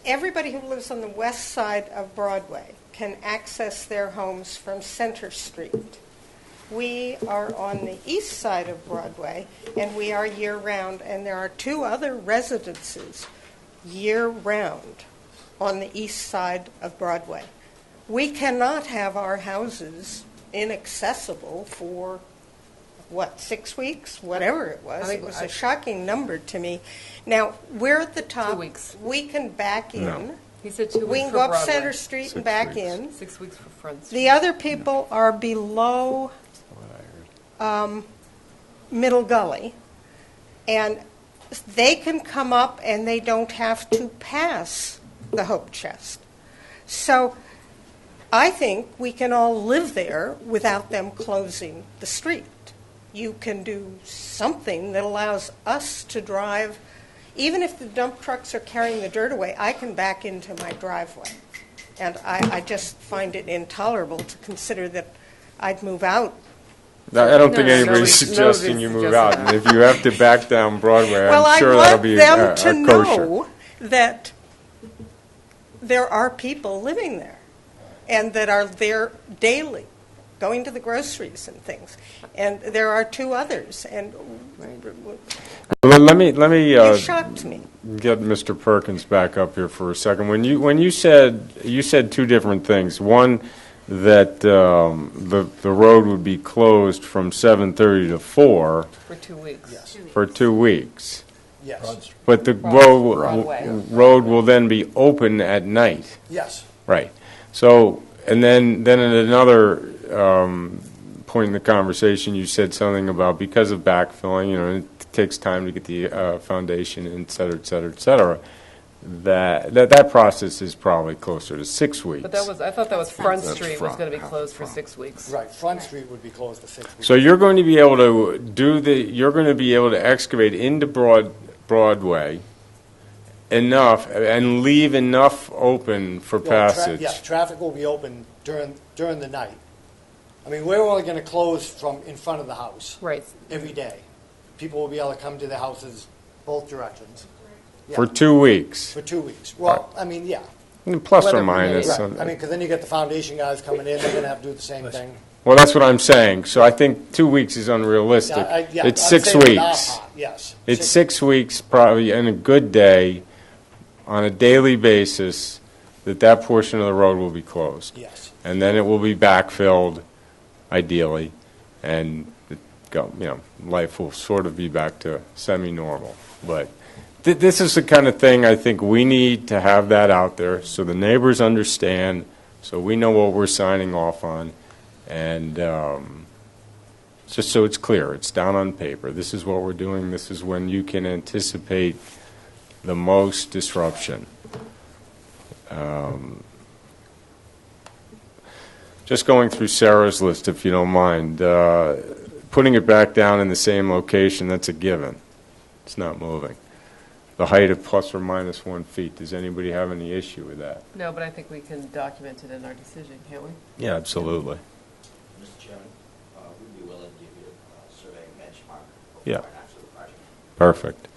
Speaker 8: Everybody who lives on the west side of Broadway can access their homes from Center Street. We are on the east side of Broadway, and we are year-round, and there are two other residences year-round on the east side of Broadway. We cannot have our houses inaccessible for, 6 weeks? Whatever it was.
Speaker 2: I think
Speaker 8: It was
Speaker 2: I-
Speaker 8: a shocking number to me. Now, we're at the top.
Speaker 2: 2 weeks.
Speaker 8: We can back in.
Speaker 1: No.
Speaker 2: He said 2 weeks
Speaker 8: We can
Speaker 2: for
Speaker 8: go up
Speaker 2: Broadway.
Speaker 8: Center Street
Speaker 1: 6
Speaker 8: and back
Speaker 1: weeks.
Speaker 8: in.
Speaker 2: 6 weeks for Front Street.
Speaker 8: The other people are below
Speaker 1: That's what I heard.
Speaker 8: middle gully, and they can come up and they don't have to pass the Hope Chest. So I think we can all live there without them closing the street. You can do something that allows us to drive. Even if the dump trucks are carrying the dirt away, I can back into my driveway. And I just find it intolerable to consider that I'd move out.
Speaker 1: I don't think
Speaker 2: No,
Speaker 1: anybody's
Speaker 2: nobody's
Speaker 1: suggesting you move out.
Speaker 2: suggesting
Speaker 1: And if you have to back down Broadway,
Speaker 8: Well,
Speaker 1: I'm sure
Speaker 8: I
Speaker 1: that'll
Speaker 8: want
Speaker 1: be
Speaker 8: them to
Speaker 1: kosher.
Speaker 8: know that there are people living there and that are there daily, going to the groceries and things. And there are two others, and
Speaker 1: Let me
Speaker 8: you shocked me.
Speaker 1: get Mr. Perkins back up here for a second. When you said two different things. One, that the road would be closed from 7:30 to 4
Speaker 2: For 2 weeks.
Speaker 10: Yes.
Speaker 1: for 2 weeks.
Speaker 10: Yes.
Speaker 1: But the
Speaker 2: Broadway.
Speaker 1: road will then be open at night.
Speaker 10: Yes.
Speaker 1: Right. So, and then at another point in the conversation, you said something about because of backfilling, it takes time to get the foundation, et cetera, et cetera, et cetera. That process is probably closer to 6 weeks.
Speaker 2: But I thought that was Front
Speaker 1: That's
Speaker 2: Street was
Speaker 1: front,
Speaker 2: going to be
Speaker 1: half
Speaker 2: closed for
Speaker 1: front.
Speaker 2: 6 weeks.
Speaker 10: Right, Front Street would be closed for 6 weeks.
Speaker 1: So you're going to be able to you're going to be able to excavate into Broadway enough and leave enough open for passage.
Speaker 10: Yes, traffic will be open during the night. I mean, we're only going to close from in front of the house
Speaker 2: Right.
Speaker 10: every day. People will be able to come to their houses both directions. Yeah,
Speaker 1: For 2 weeks,
Speaker 10: for 2 weeks. Well, I mean, yeah.
Speaker 1: plus or
Speaker 2: Weather
Speaker 1: minus.
Speaker 2: permitting.
Speaker 10: Right. I mean, because then you get the foundation guys coming in, they're going to have to do the same thing.
Speaker 1: Well, that's what I'm saying. So I think 2 weeks is unrealistic.
Speaker 10: Yeah,
Speaker 1: It's
Speaker 10: I'm
Speaker 1: 6
Speaker 10: saying with our
Speaker 1: weeks.
Speaker 10: part, yes.
Speaker 1: It's 6 weeks, probably, in a good day, on a daily basis, that portion of the road will be closed.
Speaker 10: Yes.
Speaker 1: And then it will be backfilled, ideally, and life will sort of be back to semi-normal. But this is the kind of thing I think we need to have that out there so the neighbors understand, so we know what we're signing off on, and just so it's clear, it's down on paper. This is what we're doing. This is when you can anticipate the most disruption. Just going through Sarah's list, if you don't mind, putting it back down in the same location, that's a given. It's not moving. The height of plus or minus 1 feet, does anybody have any issue with that?
Speaker 2: No, but I think we can document it in our decision, can't we?
Speaker 1: Yeah, absolutely.
Speaker 6: Mr. Chairman, we'd be willing to give you a survey benchmark
Speaker 1: Yeah.
Speaker 6: before and after the project.
Speaker 1: Perfect.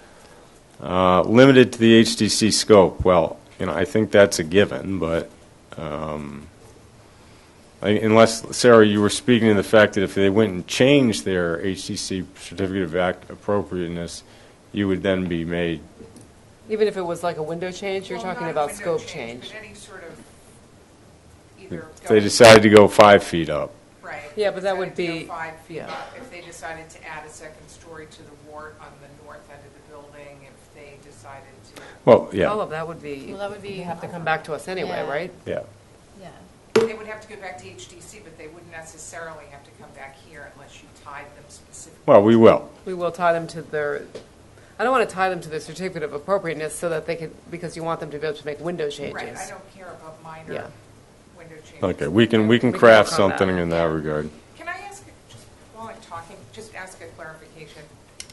Speaker 1: Limited to the HDC scope, well, I think that's a given, but unless, Sarah, you were speaking to the fact that if they went and changed their HDC certificate of appropriateness, you would then be made.
Speaker 2: Even if it was like a window change, you're
Speaker 7: Well,
Speaker 2: talking
Speaker 7: not a
Speaker 2: about
Speaker 7: window
Speaker 2: scope
Speaker 7: change,
Speaker 2: change.
Speaker 7: But any sort of either.
Speaker 1: If they
Speaker 7: going-
Speaker 1: decided to go 5 feet up.
Speaker 7: Right.
Speaker 2: Yeah, but that
Speaker 7: decided
Speaker 2: would
Speaker 7: to go
Speaker 2: be-
Speaker 7: 5 feet
Speaker 2: yeah.
Speaker 7: up. If they decided to add a second story to the wart on the north end of the building, if they decided to.
Speaker 1: Well,
Speaker 2: All
Speaker 1: yeah,
Speaker 2: of that would be,
Speaker 11: Well, that would be-
Speaker 2: you have to come back to us anyway,
Speaker 11: Yeah.
Speaker 2: right?
Speaker 1: yeah.
Speaker 11: Yeah.
Speaker 7: They would have to go back to HDC, but they wouldn't necessarily have to come back here unless you tied them specifically.
Speaker 1: Well, we will.
Speaker 2: We will tie them to their, I don't want to tie them to their certificate of appropriateness so that they could, because you want them to be able to make window changes.
Speaker 7: Right, I don't care about minor
Speaker 2: Yeah.
Speaker 7: window changes.
Speaker 1: Okay, we can
Speaker 2: We can
Speaker 1: craft
Speaker 2: work on that.
Speaker 1: something in that regard.
Speaker 7: Can I ask, just while I'm talking, just ask a clarification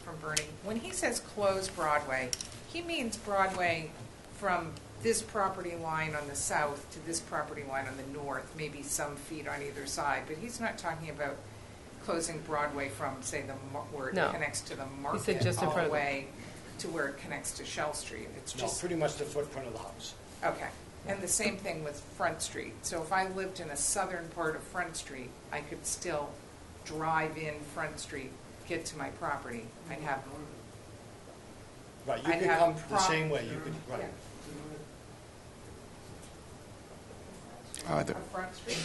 Speaker 7: from Bernie? When he says close Broadway, he means Broadway from this property line on the south to this property line on the north, maybe some feet on either side, but he's not talking about closing Broadway from, say, where it
Speaker 2: No.
Speaker 7: connects to the
Speaker 2: He said
Speaker 7: market
Speaker 2: just in
Speaker 7: all
Speaker 2: front
Speaker 7: the
Speaker 2: of the-
Speaker 7: way to where it connects to Shell Street. It's
Speaker 10: No,
Speaker 7: just,
Speaker 10: pretty much the footprint of the house.
Speaker 7: okay. And the same thing with Front Street. So if I lived in a southern part of Front Street, I could still drive in Front Street, get to my property. I'd have,
Speaker 10: Right, you
Speaker 7: I'd
Speaker 10: could
Speaker 7: have
Speaker 10: come the
Speaker 7: prob-
Speaker 10: same way, you could, right.
Speaker 7: yeah.
Speaker 12: The-
Speaker 7: A Front Street,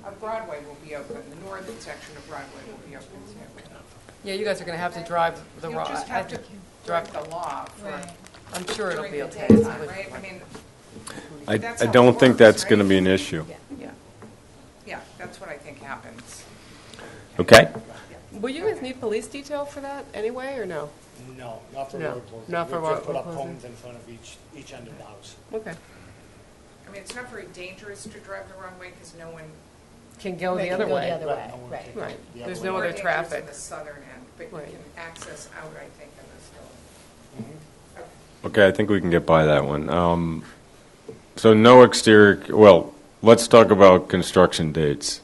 Speaker 7: a Broadway will be open. The northern section of Broadway will be open too.
Speaker 2: Yeah, you guys are going to have to drive the
Speaker 7: You'll
Speaker 2: raw.
Speaker 7: just have to drive the law for,
Speaker 11: Right.
Speaker 2: I'm sure it'll
Speaker 7: during
Speaker 2: be
Speaker 7: the
Speaker 2: okay.
Speaker 7: daytime, right? I mean,
Speaker 1: I
Speaker 7: That's
Speaker 1: I
Speaker 7: how it
Speaker 1: don't think
Speaker 7: works,
Speaker 1: that's going to
Speaker 7: right?
Speaker 1: be an issue.
Speaker 2: Yeah.
Speaker 7: yeah, that's what I think happens.
Speaker 1: Okay?
Speaker 2: Will you guys need police detail for that anyway, or no?
Speaker 10: No, not for
Speaker 2: No,
Speaker 10: road closing.
Speaker 2: not for
Speaker 10: We've just
Speaker 2: road
Speaker 10: put up
Speaker 2: closing.
Speaker 10: cones in front of each end of the house.
Speaker 2: Okay.
Speaker 7: I mean, it's not very dangerous to drive the wrong way because no one.
Speaker 2: Can go
Speaker 11: Right,
Speaker 2: the
Speaker 11: can
Speaker 2: other
Speaker 11: go the
Speaker 2: way.
Speaker 11: other way,
Speaker 10: No one
Speaker 11: right.
Speaker 10: can go
Speaker 2: Right.
Speaker 10: the other
Speaker 2: There's
Speaker 10: way.
Speaker 2: no
Speaker 7: More
Speaker 2: other
Speaker 7: dangerous
Speaker 2: traffic.
Speaker 7: in the southern end, but
Speaker 2: Right.
Speaker 7: you can access out, I think, in this building.
Speaker 10: Mhm.
Speaker 1: Okay, I think we can get by that one. So no exterior, well, let's talk about construction dates.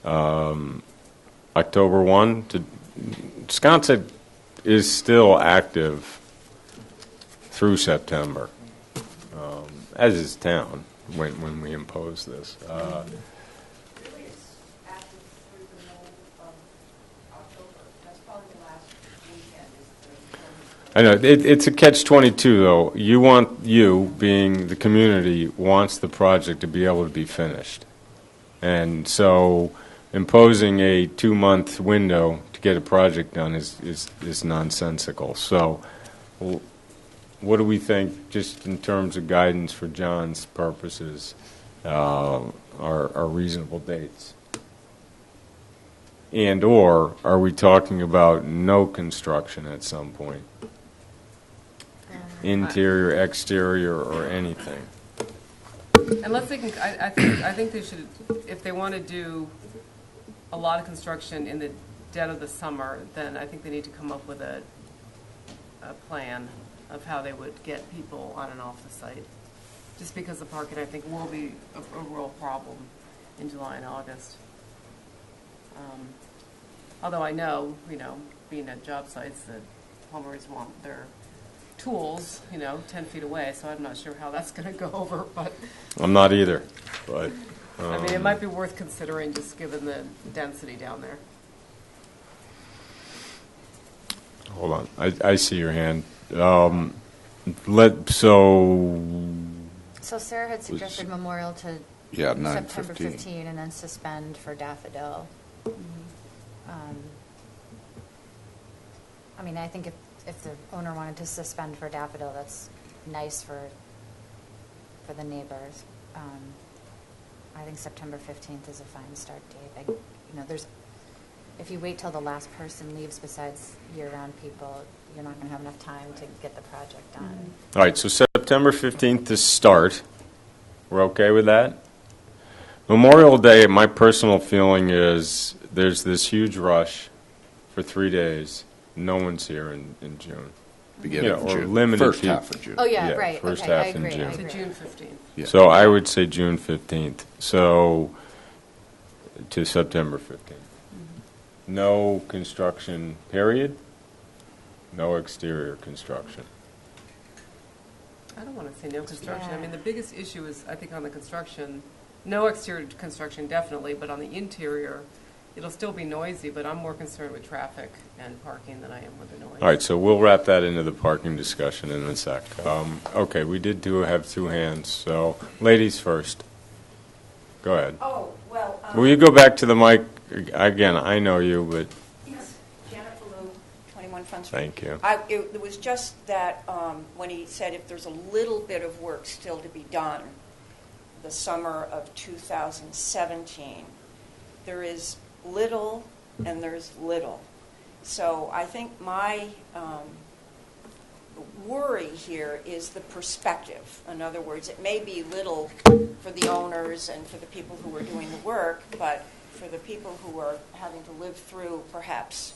Speaker 1: October 1 to, Sconset is still active through September, as is town when we impose this.
Speaker 4: Really, it's active through the middle of October. That's probably the last weekend is the.
Speaker 1: I know, it's a catch-22, though. You, being the community, wants the project to be able to be finished. And so imposing a 2-month window to get a project done is nonsensical. So what do we think, just in terms of guidance for John's purposes, are reasonable dates? And/or are we talking about no construction at some point? Interior, exterior, or anything?
Speaker 2: Unless they can, I think they should, if they want to do a lot of construction in the dead of the summer, then I think they need to come up with a plan of how they would get people on and off the site. Just because the parking, I think, will be a real problem in July and August. Although I know, being at job sites, that plumbers want their tools, 10 feet away, so I'm not sure how that's going to go over, but,
Speaker 1: I'm not either, but...
Speaker 2: I mean, it might be worth considering, just given the density down there.
Speaker 1: Hold on, I see your hand. So
Speaker 11: So Sarah had suggested memorial to
Speaker 12: Yeah,
Speaker 11: September
Speaker 12: 9/15.
Speaker 11: 15 and then suspend for daffodil. I mean, I think if the owner wanted to suspend for daffodil, that's nice for the neighbors. I think September 15th is a fine start date. If you wait till the last person leaves besides year-round people, you're not going to have enough time to get the project done.
Speaker 1: all right, so September 15th to start. We're okay with that? Memorial Day, my personal feeling is there's this huge rush for 3 days. No one's here in June.
Speaker 12: Beginning of
Speaker 1: or
Speaker 12: June.
Speaker 1: limited
Speaker 12: First
Speaker 1: people.
Speaker 12: half of June.
Speaker 11: Oh, yeah,
Speaker 1: Yeah,
Speaker 11: right.
Speaker 1: first
Speaker 11: Okay, I
Speaker 1: half in
Speaker 11: agree.
Speaker 1: June.
Speaker 11: I
Speaker 2: To
Speaker 11: agree.
Speaker 2: June 15th.
Speaker 12: Yeah.
Speaker 1: So I would say June 15th. So to September 15th. No construction, period? No exterior construction.
Speaker 2: I don't want to say no construction. I
Speaker 11: Yeah.
Speaker 2: mean, the biggest issue is, I think, on the construction, no exterior construction definitely, but on the interior, it'll still be noisy, but I'm more concerned with traffic and parking than I am with the noise.
Speaker 1: All right, so we'll wrap that into the parking discussion in a sec. Okay, we did have two hands, so ladies first. Go ahead.
Speaker 4: Oh, well.
Speaker 1: Will you go back to the mic? Again, I know you, but
Speaker 4: Yes, Janet Ballou.
Speaker 9: 21 Front Street.
Speaker 1: thank you.
Speaker 9: It was just that when he said if there's a little bit of work still to be done, the summer of 2017, there is little and there's little. So I think my worry here is the perspective. In other words, it may be little for the owners and for the people who are doing the work, but for the people who are having to live through perhaps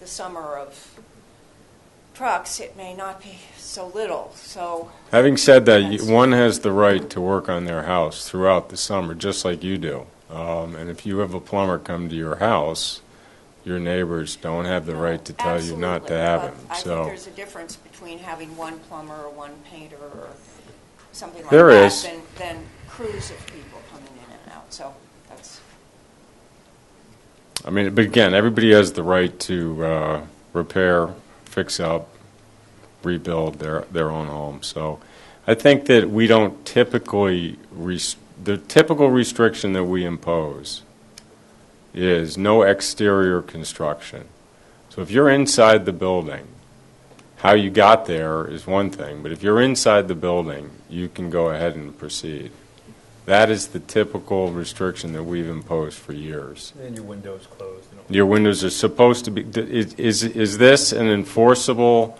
Speaker 9: the summer of trucks, it may not be so little. So
Speaker 1: Having said that,
Speaker 9: That's-
Speaker 1: one has the right to work on their house throughout the summer, just like you do. And if you have a plumber come to your house, your neighbors don't have the right to tell you not to
Speaker 9: Absolutely,
Speaker 1: have
Speaker 9: but
Speaker 1: him.
Speaker 9: I think
Speaker 1: So
Speaker 9: there's a difference between having one plumber or one painter or something like
Speaker 1: There
Speaker 9: that
Speaker 1: is.
Speaker 9: than crews of people coming in and out. So that's
Speaker 1: I mean, but again, everybody has the right to repair, fix up, rebuild their own home. So I think that we don't typically, the typical restriction that we impose is no exterior construction. So if you're inside the building, how you got there is one thing, but if you're inside the building, you can go ahead and proceed. That is the typical restriction that we've imposed for years.
Speaker 3: And your window's closed.
Speaker 1: Your windows are supposed to be, is this an enforceable,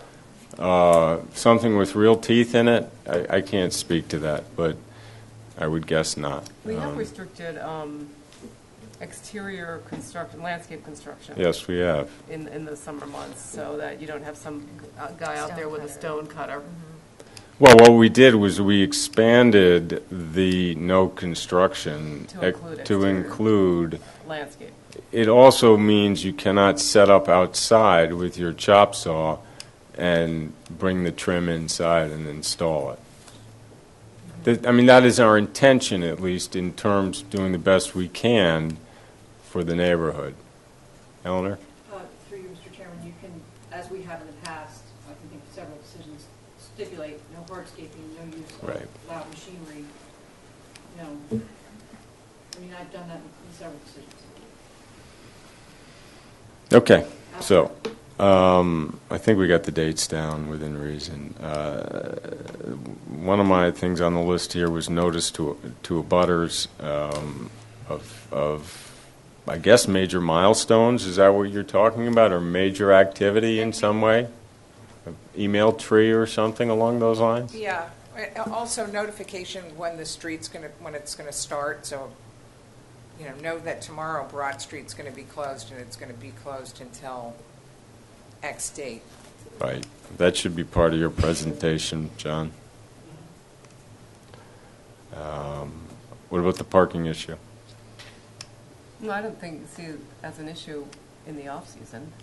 Speaker 1: something with real teeth in it? I can't speak to that, but I would guess not.
Speaker 2: We have restricted exterior construction, landscape construction.
Speaker 1: Yes, we have.
Speaker 2: In the summer months, so that you don't have some guy out there with a stone cutter.
Speaker 1: Well, what we did was we expanded the no construction
Speaker 2: To include
Speaker 1: to
Speaker 2: exterior.
Speaker 1: include.
Speaker 2: Landscape.
Speaker 1: It also means you cannot set up outside with your chop saw and bring the trim inside and install it. I mean, that is our intention, at least, in terms of doing the best we can for the neighborhood. Eleanor?
Speaker 4: Through you, Mr. Chairman, you can, as we have in the past, I can think of several decisions, stipulate no hardscaping, no use of
Speaker 1: Right.
Speaker 4: loud machinery. You know, I mean, I've done that in several decisions.
Speaker 1: Okay, so I think we got the dates down within reason. One of my things on the list here was notice to abutters of, I guess, major milestones. Is that what you're talking about, or major activity in some way? An email tree or something along those lines?
Speaker 7: Yeah, also notification when the street's when it's gonna start, so, you know that tomorrow Broad Street's gonna be closed, and it's gonna be closed until X date.
Speaker 1: Right. That should be part of your presentation, John. What about the parking issue?
Speaker 2: No, I don't see it as an issue in the off-season.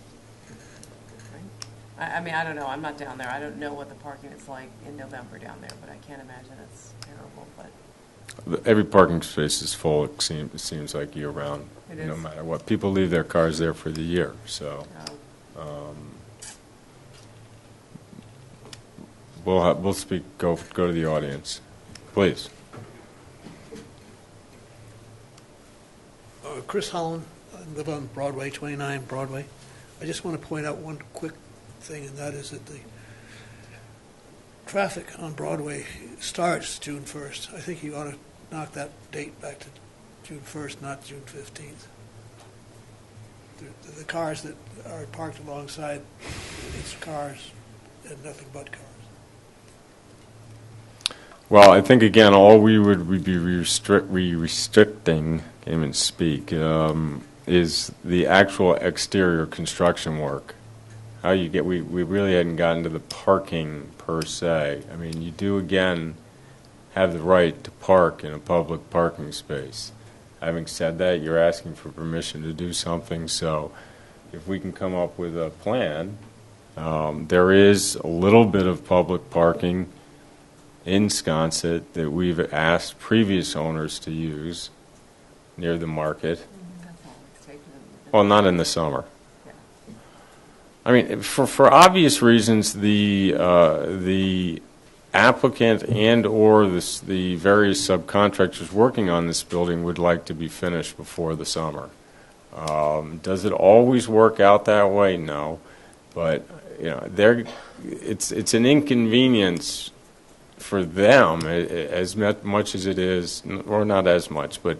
Speaker 2: Right? I mean, I don't know. I'm not down there. I don't know what the parking is like in November down there, but I can't imagine it's terrible. But
Speaker 1: Every parking space is full, it seems like year-round,
Speaker 2: It
Speaker 1: no
Speaker 2: is.
Speaker 1: matter what. People leave their cars there for the year, so. We'll speak, go to the audience. Please.
Speaker 13: Chris Holland, I live on Broadway, 29 Broadway. I just want to point out one quick thing, and that is that the traffic on Broadway starts June 1st. I think you ought to knock that date back to June 1st, not June 15th. The cars that are parked alongside, it's cars and nothing but cars.
Speaker 1: Well, I think, again, all we would be restricting, can't even speak, is the actual exterior construction work. How you get, we really hadn't gotten to the parking per se. I mean, you do, again, have the right to park in a public parking space. Having said that, you're asking for permission to do something, so if we can come up with a plan, there is a little bit of public parking in Sconset that we've asked previous owners to use near the market.
Speaker 2: that's always taken.
Speaker 1: Well, not in the summer.
Speaker 2: Yeah.
Speaker 1: I mean, for obvious reasons, the applicant and or the various subcontractors working on this building would like to be finished before the summer. Does it always work out that way? No, but it's an inconvenience for them as much as it is, or not as much, but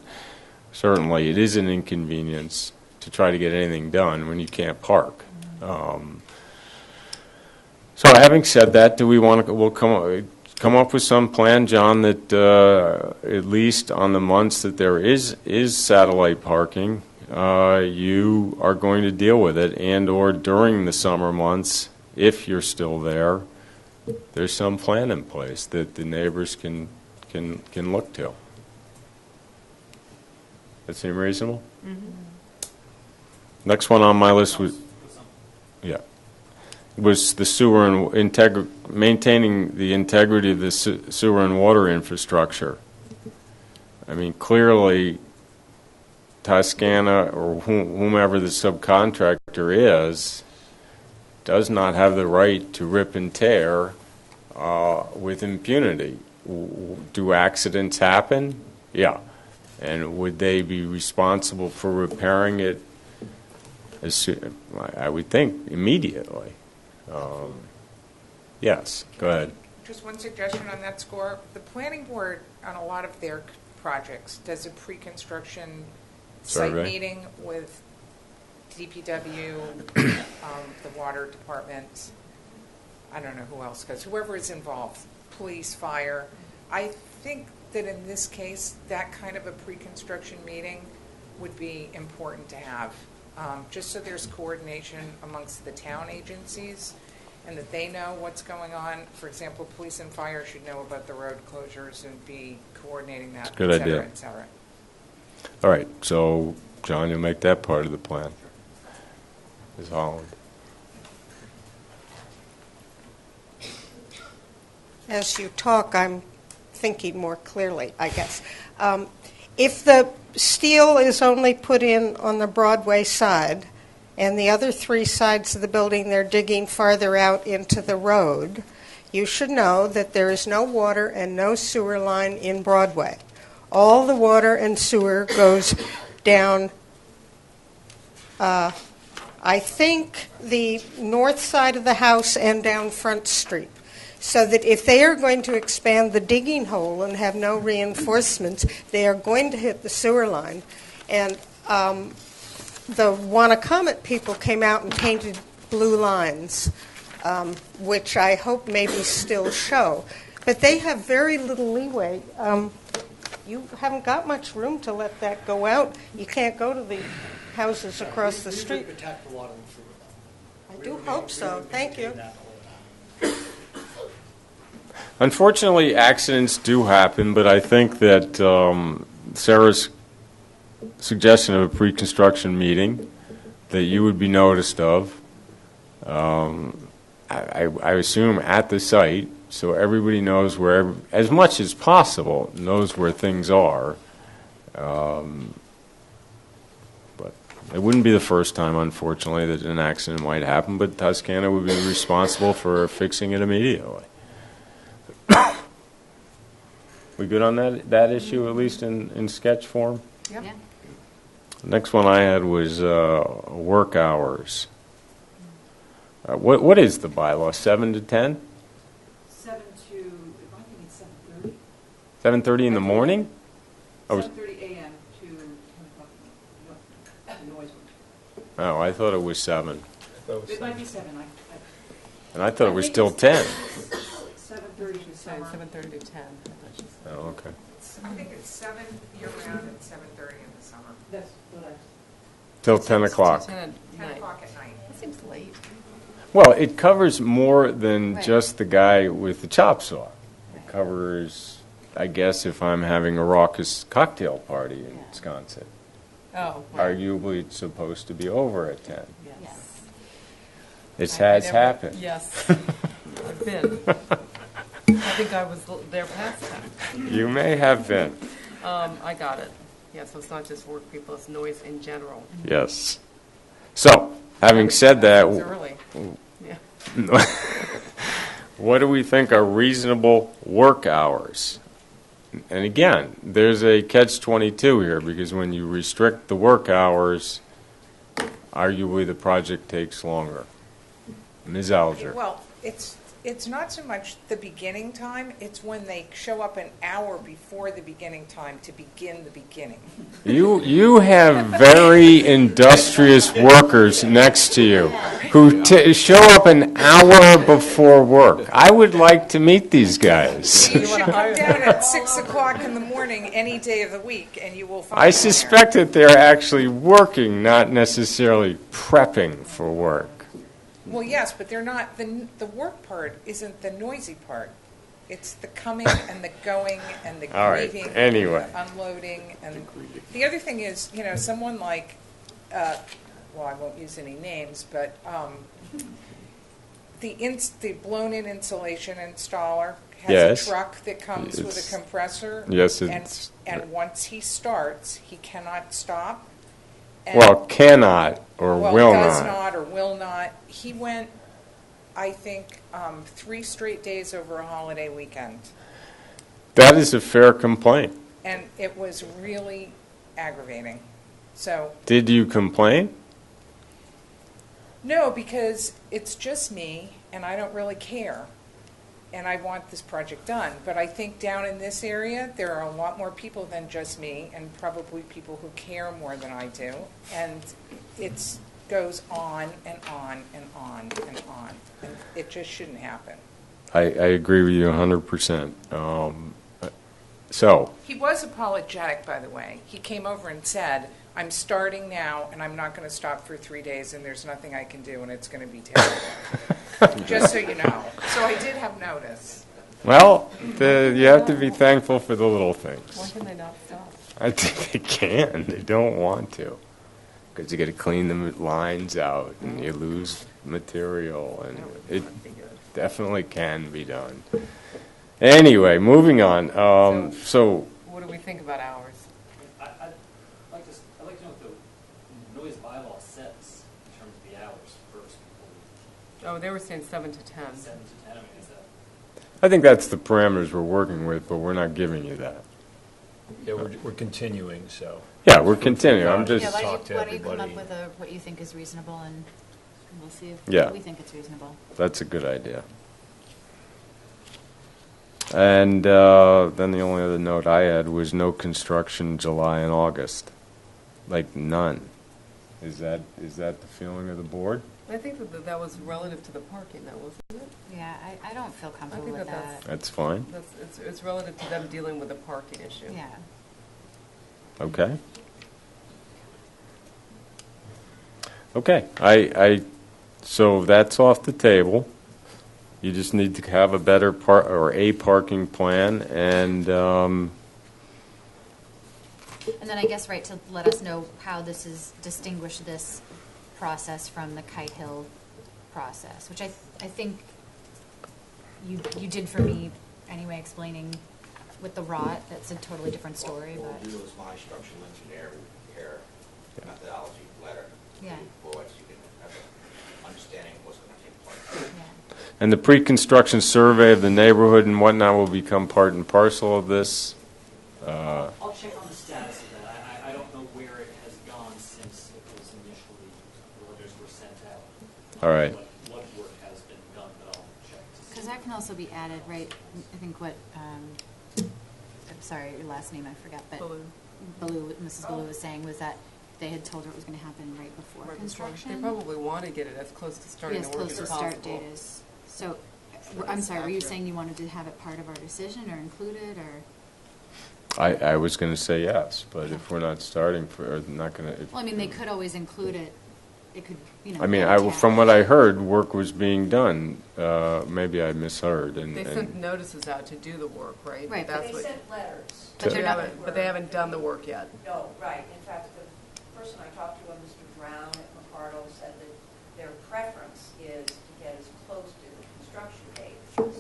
Speaker 1: certainly it is an inconvenience to try to get anything done when you can't park. So having said that, we'll come up with some plan, John, that at least on the months that there is satellite parking, you are going to deal with it, and or during the summer months, if you're still there, there's some plan in place that the neighbors can look to. That seem reasonable?
Speaker 2: Mm-hmm.
Speaker 1: Next one on my list was the sewer and maintaining the integrity of the sewer and water infrastructure. I mean, clearly, Toscana or whomever the subcontractor is does not have the right to rip and tear with impunity. Do accidents happen? Yeah. And would they be responsible for repairing it? I would think immediately. Yes, go ahead.
Speaker 7: Just one suggestion on that score. The planning board, on a lot of their projects, does a pre-construction
Speaker 1: Survey.
Speaker 7: site meeting with DPW, the water department, I don't know who else goes, whoever is involved, police, fire. I think that in this case, that kind of a pre-construction meeting would be important to have, just so there's coordination amongst the town agencies and that they know what's going on. For example, police and fire should know about the road closures and be coordinating that,
Speaker 1: Good
Speaker 7: et cetera,
Speaker 1: idea.
Speaker 7: et cetera.
Speaker 1: All right, so, John, you'll make that part of the plan. Ms. Holland.
Speaker 8: As you talk, I'm thinking more clearly, I guess. If the steel is only put in on the Broadway side, and the other three sides of the building they're digging farther out into the road, you should know that there is no water and no sewer line in Broadway. All the water and sewer goes down, I think, the north side of the house and down Front Street. So that if they are going to expand the digging hole and have no reinforcements, they are going to hit the sewer line. And the Wannacomet people came out and painted blue lines, which I hope maybe still show. But they have very little leeway. You haven't got much room to let that go out. You can't go to the houses across the street.
Speaker 10: We protect the water and sewer.
Speaker 8: I do hope so. Thank you.
Speaker 1: Unfortunately, accidents do happen, but I think that Sarah's suggestion of a pre-construction meeting that you would be noticed of, I assume at the site, so everybody knows where, as much as possible, knows where things are. But it wouldn't be the first time, unfortunately, that an accident might happen, but Toscana would be responsible for fixing it immediately. We good on that issue, at least in sketch form?
Speaker 2: Yep.
Speaker 11: Yeah.
Speaker 1: Next one I had was work hours. What is the bylaw, 7 to 10?
Speaker 4: 7 to, I think it's 7:30.
Speaker 1: 7:30 in the morning? I was-
Speaker 4: 7:30 a.m. to 10 o'clock. The noise one.
Speaker 1: Oh, I thought it was 7.
Speaker 4: It might be 7.
Speaker 1: And I thought it was still 10.
Speaker 4: 7:30 to
Speaker 2: Sorry,
Speaker 4: summer.
Speaker 2: 7:30 to 10. I thought she said.
Speaker 1: Oh, okay.
Speaker 7: I think it's 7 year-round and 7:30 in the summer,
Speaker 4: That's what I.
Speaker 1: Till 10 o'clock.
Speaker 2: 10 at
Speaker 7: 10
Speaker 2: night.
Speaker 7: o'clock at night.
Speaker 2: That seems late.
Speaker 1: Well, it covers more than
Speaker 2: Right.
Speaker 1: just the guy with the chop saw. It covers, I guess, if I'm having a raucous cocktail party in
Speaker 2: Yeah.
Speaker 1: Wisconsin.
Speaker 2: Oh, right.
Speaker 1: Arguably, it's supposed to be over at 10.
Speaker 2: Yes.
Speaker 1: It
Speaker 2: I
Speaker 1: has
Speaker 2: never-
Speaker 1: happened.
Speaker 2: Yes. I've been. I think I was there past that.
Speaker 1: You may have been.
Speaker 2: I got it. Yeah, so it's not just work people, it's noise in general.
Speaker 1: Yes. So, having said that,
Speaker 2: It's early. Yeah.
Speaker 1: what do we think are reasonable work hours? And again, there's a catch-22 here, because when you restrict the work hours, arguably the project takes longer. Ms. Alger.
Speaker 7: Well, it's not so much the beginning time, it's when they show up an hour before the beginning time to begin the beginning.
Speaker 1: You have very industrious workers next to you who show up an hour before work. I would like to meet these guys.
Speaker 7: You should come down at 6 o'clock in the morning any day of the week, and you will find
Speaker 1: I
Speaker 7: them there.
Speaker 1: suspect that they're actually working, not necessarily prepping for work.
Speaker 7: Well, yes, but they're not, the work part isn't the noisy part. It's the coming and the going and the
Speaker 1: All right,
Speaker 7: greeting,
Speaker 1: anyway.
Speaker 7: and the unloading. And the other thing is, someone like, well, I won't use any names, but the blown-in insulation installer has
Speaker 1: Yes.
Speaker 7: a truck that comes with
Speaker 1: It's-
Speaker 7: a compressor.
Speaker 1: Yes,
Speaker 7: and,
Speaker 1: it's-
Speaker 7: and once he starts, he cannot stop. And-
Speaker 1: Well, cannot or
Speaker 7: well,
Speaker 1: will
Speaker 7: does
Speaker 1: not.
Speaker 7: not or will not. He went, I think, 3 straight days over a holiday weekend.
Speaker 1: That is a fair complaint.
Speaker 7: And it was really aggravating. So,
Speaker 1: Did you complain?
Speaker 7: no, because it's just me, and I don't really care. and I want this project done. But I think down in this area, there are a lot more people than just me, and probably people who care more than I do. And it goes on and on and on and on. And it just shouldn't happen.
Speaker 1: I agree with you 100%. So,
Speaker 7: He was apologetic, by the way. He came over and said, I'm starting now, and I'm not going to stop for 3 days, and there's nothing I can do, and it's going to be terrible. Just so you know. So I did have notice.
Speaker 1: well, you have to be thankful for the little things.
Speaker 2: Why can they not stop?
Speaker 1: I think they can. They don't want to. Because you got to clean the lines out, and you lose material, and it definitely can be done. Anyway, moving on. So,
Speaker 2: What do we think about hours?
Speaker 5: I'd like to know what the noise bylaw says in terms of the hours first before
Speaker 2: Oh, they were saying 7 to 10.
Speaker 5: 7 to 10. I mean, is that?
Speaker 1: I think that's the parameters we're working with, but we're not giving you that.
Speaker 3: Yeah, we're continuing, so.
Speaker 1: Yeah, we're continuing. I'm just,
Speaker 11: Yeah,
Speaker 3: talk to
Speaker 11: why don't you come
Speaker 3: everybody.
Speaker 11: up with what you think is reasonable, and we'll see if
Speaker 1: Yeah.
Speaker 11: we think it's reasonable.
Speaker 1: that's a good idea. And then the only other note I had was no construction July and August. Like none. Is that the feeling of the board?
Speaker 2: I think that was relative to the parking, though, wasn't it?
Speaker 11: Yeah, I don't feel comfortable
Speaker 2: think
Speaker 11: with
Speaker 2: that
Speaker 11: that.
Speaker 1: That's fine.
Speaker 2: It's relative to them dealing with the parking issue.
Speaker 11: Yeah.
Speaker 1: Okay. Okay. So that's off the table. You just need to have a better a parking plan, and
Speaker 11: And then I guess, right, to let us know how distinguish this process from the Kite Hill process, which I think you did for me anyway, explaining with the rot. That's a totally different story,
Speaker 6: What
Speaker 11: but.
Speaker 6: we'll do is my structural engineer will prepare a methodology letter to
Speaker 11: Yeah.
Speaker 6: the board, so you can have an understanding of what's going to take place.
Speaker 11: Yeah.
Speaker 1: And the pre-construction survey of the neighborhood and whatnot will become part and parcel of this.
Speaker 5: I'll check on the status of that. I don't know where it has gone since it was initially, the letters were sent out.
Speaker 1: All right.
Speaker 5: What work has been done, but I'll check to see.
Speaker 11: Because that can also be added, right? I think what, I'm sorry, your last name I forgot, but Mrs. Ballou was saying was that they had told her it was going to happen right before construction.
Speaker 2: They probably want to get it as close to starting
Speaker 11: Yes,
Speaker 2: the work
Speaker 11: close
Speaker 2: as
Speaker 11: to
Speaker 2: possible.
Speaker 11: start date is. So, I'm sorry, were you saying you wanted to have it part of our decision or included, or?
Speaker 1: I was going to say yes, but if we're not starting or not going to.
Speaker 11: Well, I mean, they could always include it. It could,
Speaker 1: I mean,
Speaker 11: attach.
Speaker 1: from what I heard, work was being done. Maybe I misheard.
Speaker 2: They sent notices out to do the work, right?
Speaker 11: Right,
Speaker 2: That's
Speaker 4: They
Speaker 2: what.
Speaker 4: sent letters.
Speaker 11: But they're not-
Speaker 2: But they haven't done the work yet.
Speaker 4: No, right. In fact, the person I talked to, Mr. Brown at McCardle, said that their preference is to get as close to the construction date.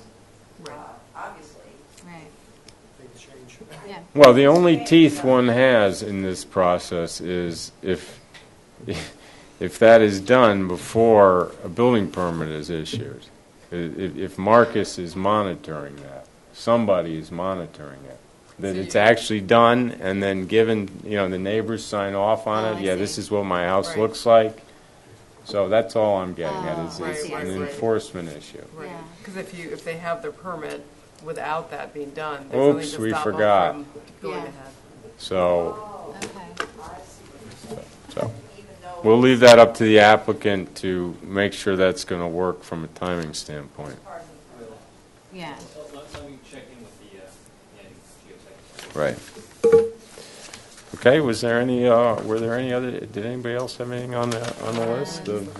Speaker 2: Right.
Speaker 4: Obviously.
Speaker 11: Right.
Speaker 10: Big change.
Speaker 11: Yeah.
Speaker 1: Well, the only teeth one has in this process is if that is done before a building permit is issued. If Marcus is monitoring that, somebody is monitoring it. That it's actually done and then given, the neighbors sign off on
Speaker 11: Oh,
Speaker 1: it.
Speaker 11: I
Speaker 1: Yeah,
Speaker 11: see.
Speaker 1: this is what my house
Speaker 2: Right.
Speaker 1: looks like. So that's all I'm getting at, is
Speaker 11: Oh, I
Speaker 1: it's
Speaker 11: see, I
Speaker 1: an
Speaker 11: see.
Speaker 1: enforcement issue.
Speaker 2: Right.
Speaker 11: Yeah.
Speaker 2: Because if they have their permit without that being done, there's nothing
Speaker 1: Oops,
Speaker 2: to
Speaker 1: we
Speaker 2: stop them
Speaker 1: forgot.
Speaker 2: from going
Speaker 11: Yeah.
Speaker 2: ahead.
Speaker 1: So,
Speaker 11: Okay.
Speaker 1: so we'll leave that up to the applicant to make sure that's going to work from a timing standpoint.
Speaker 11: Yeah.
Speaker 5: Let me check in with the geotech.
Speaker 1: Right. Okay, were there any other, did anybody else have anything on the list of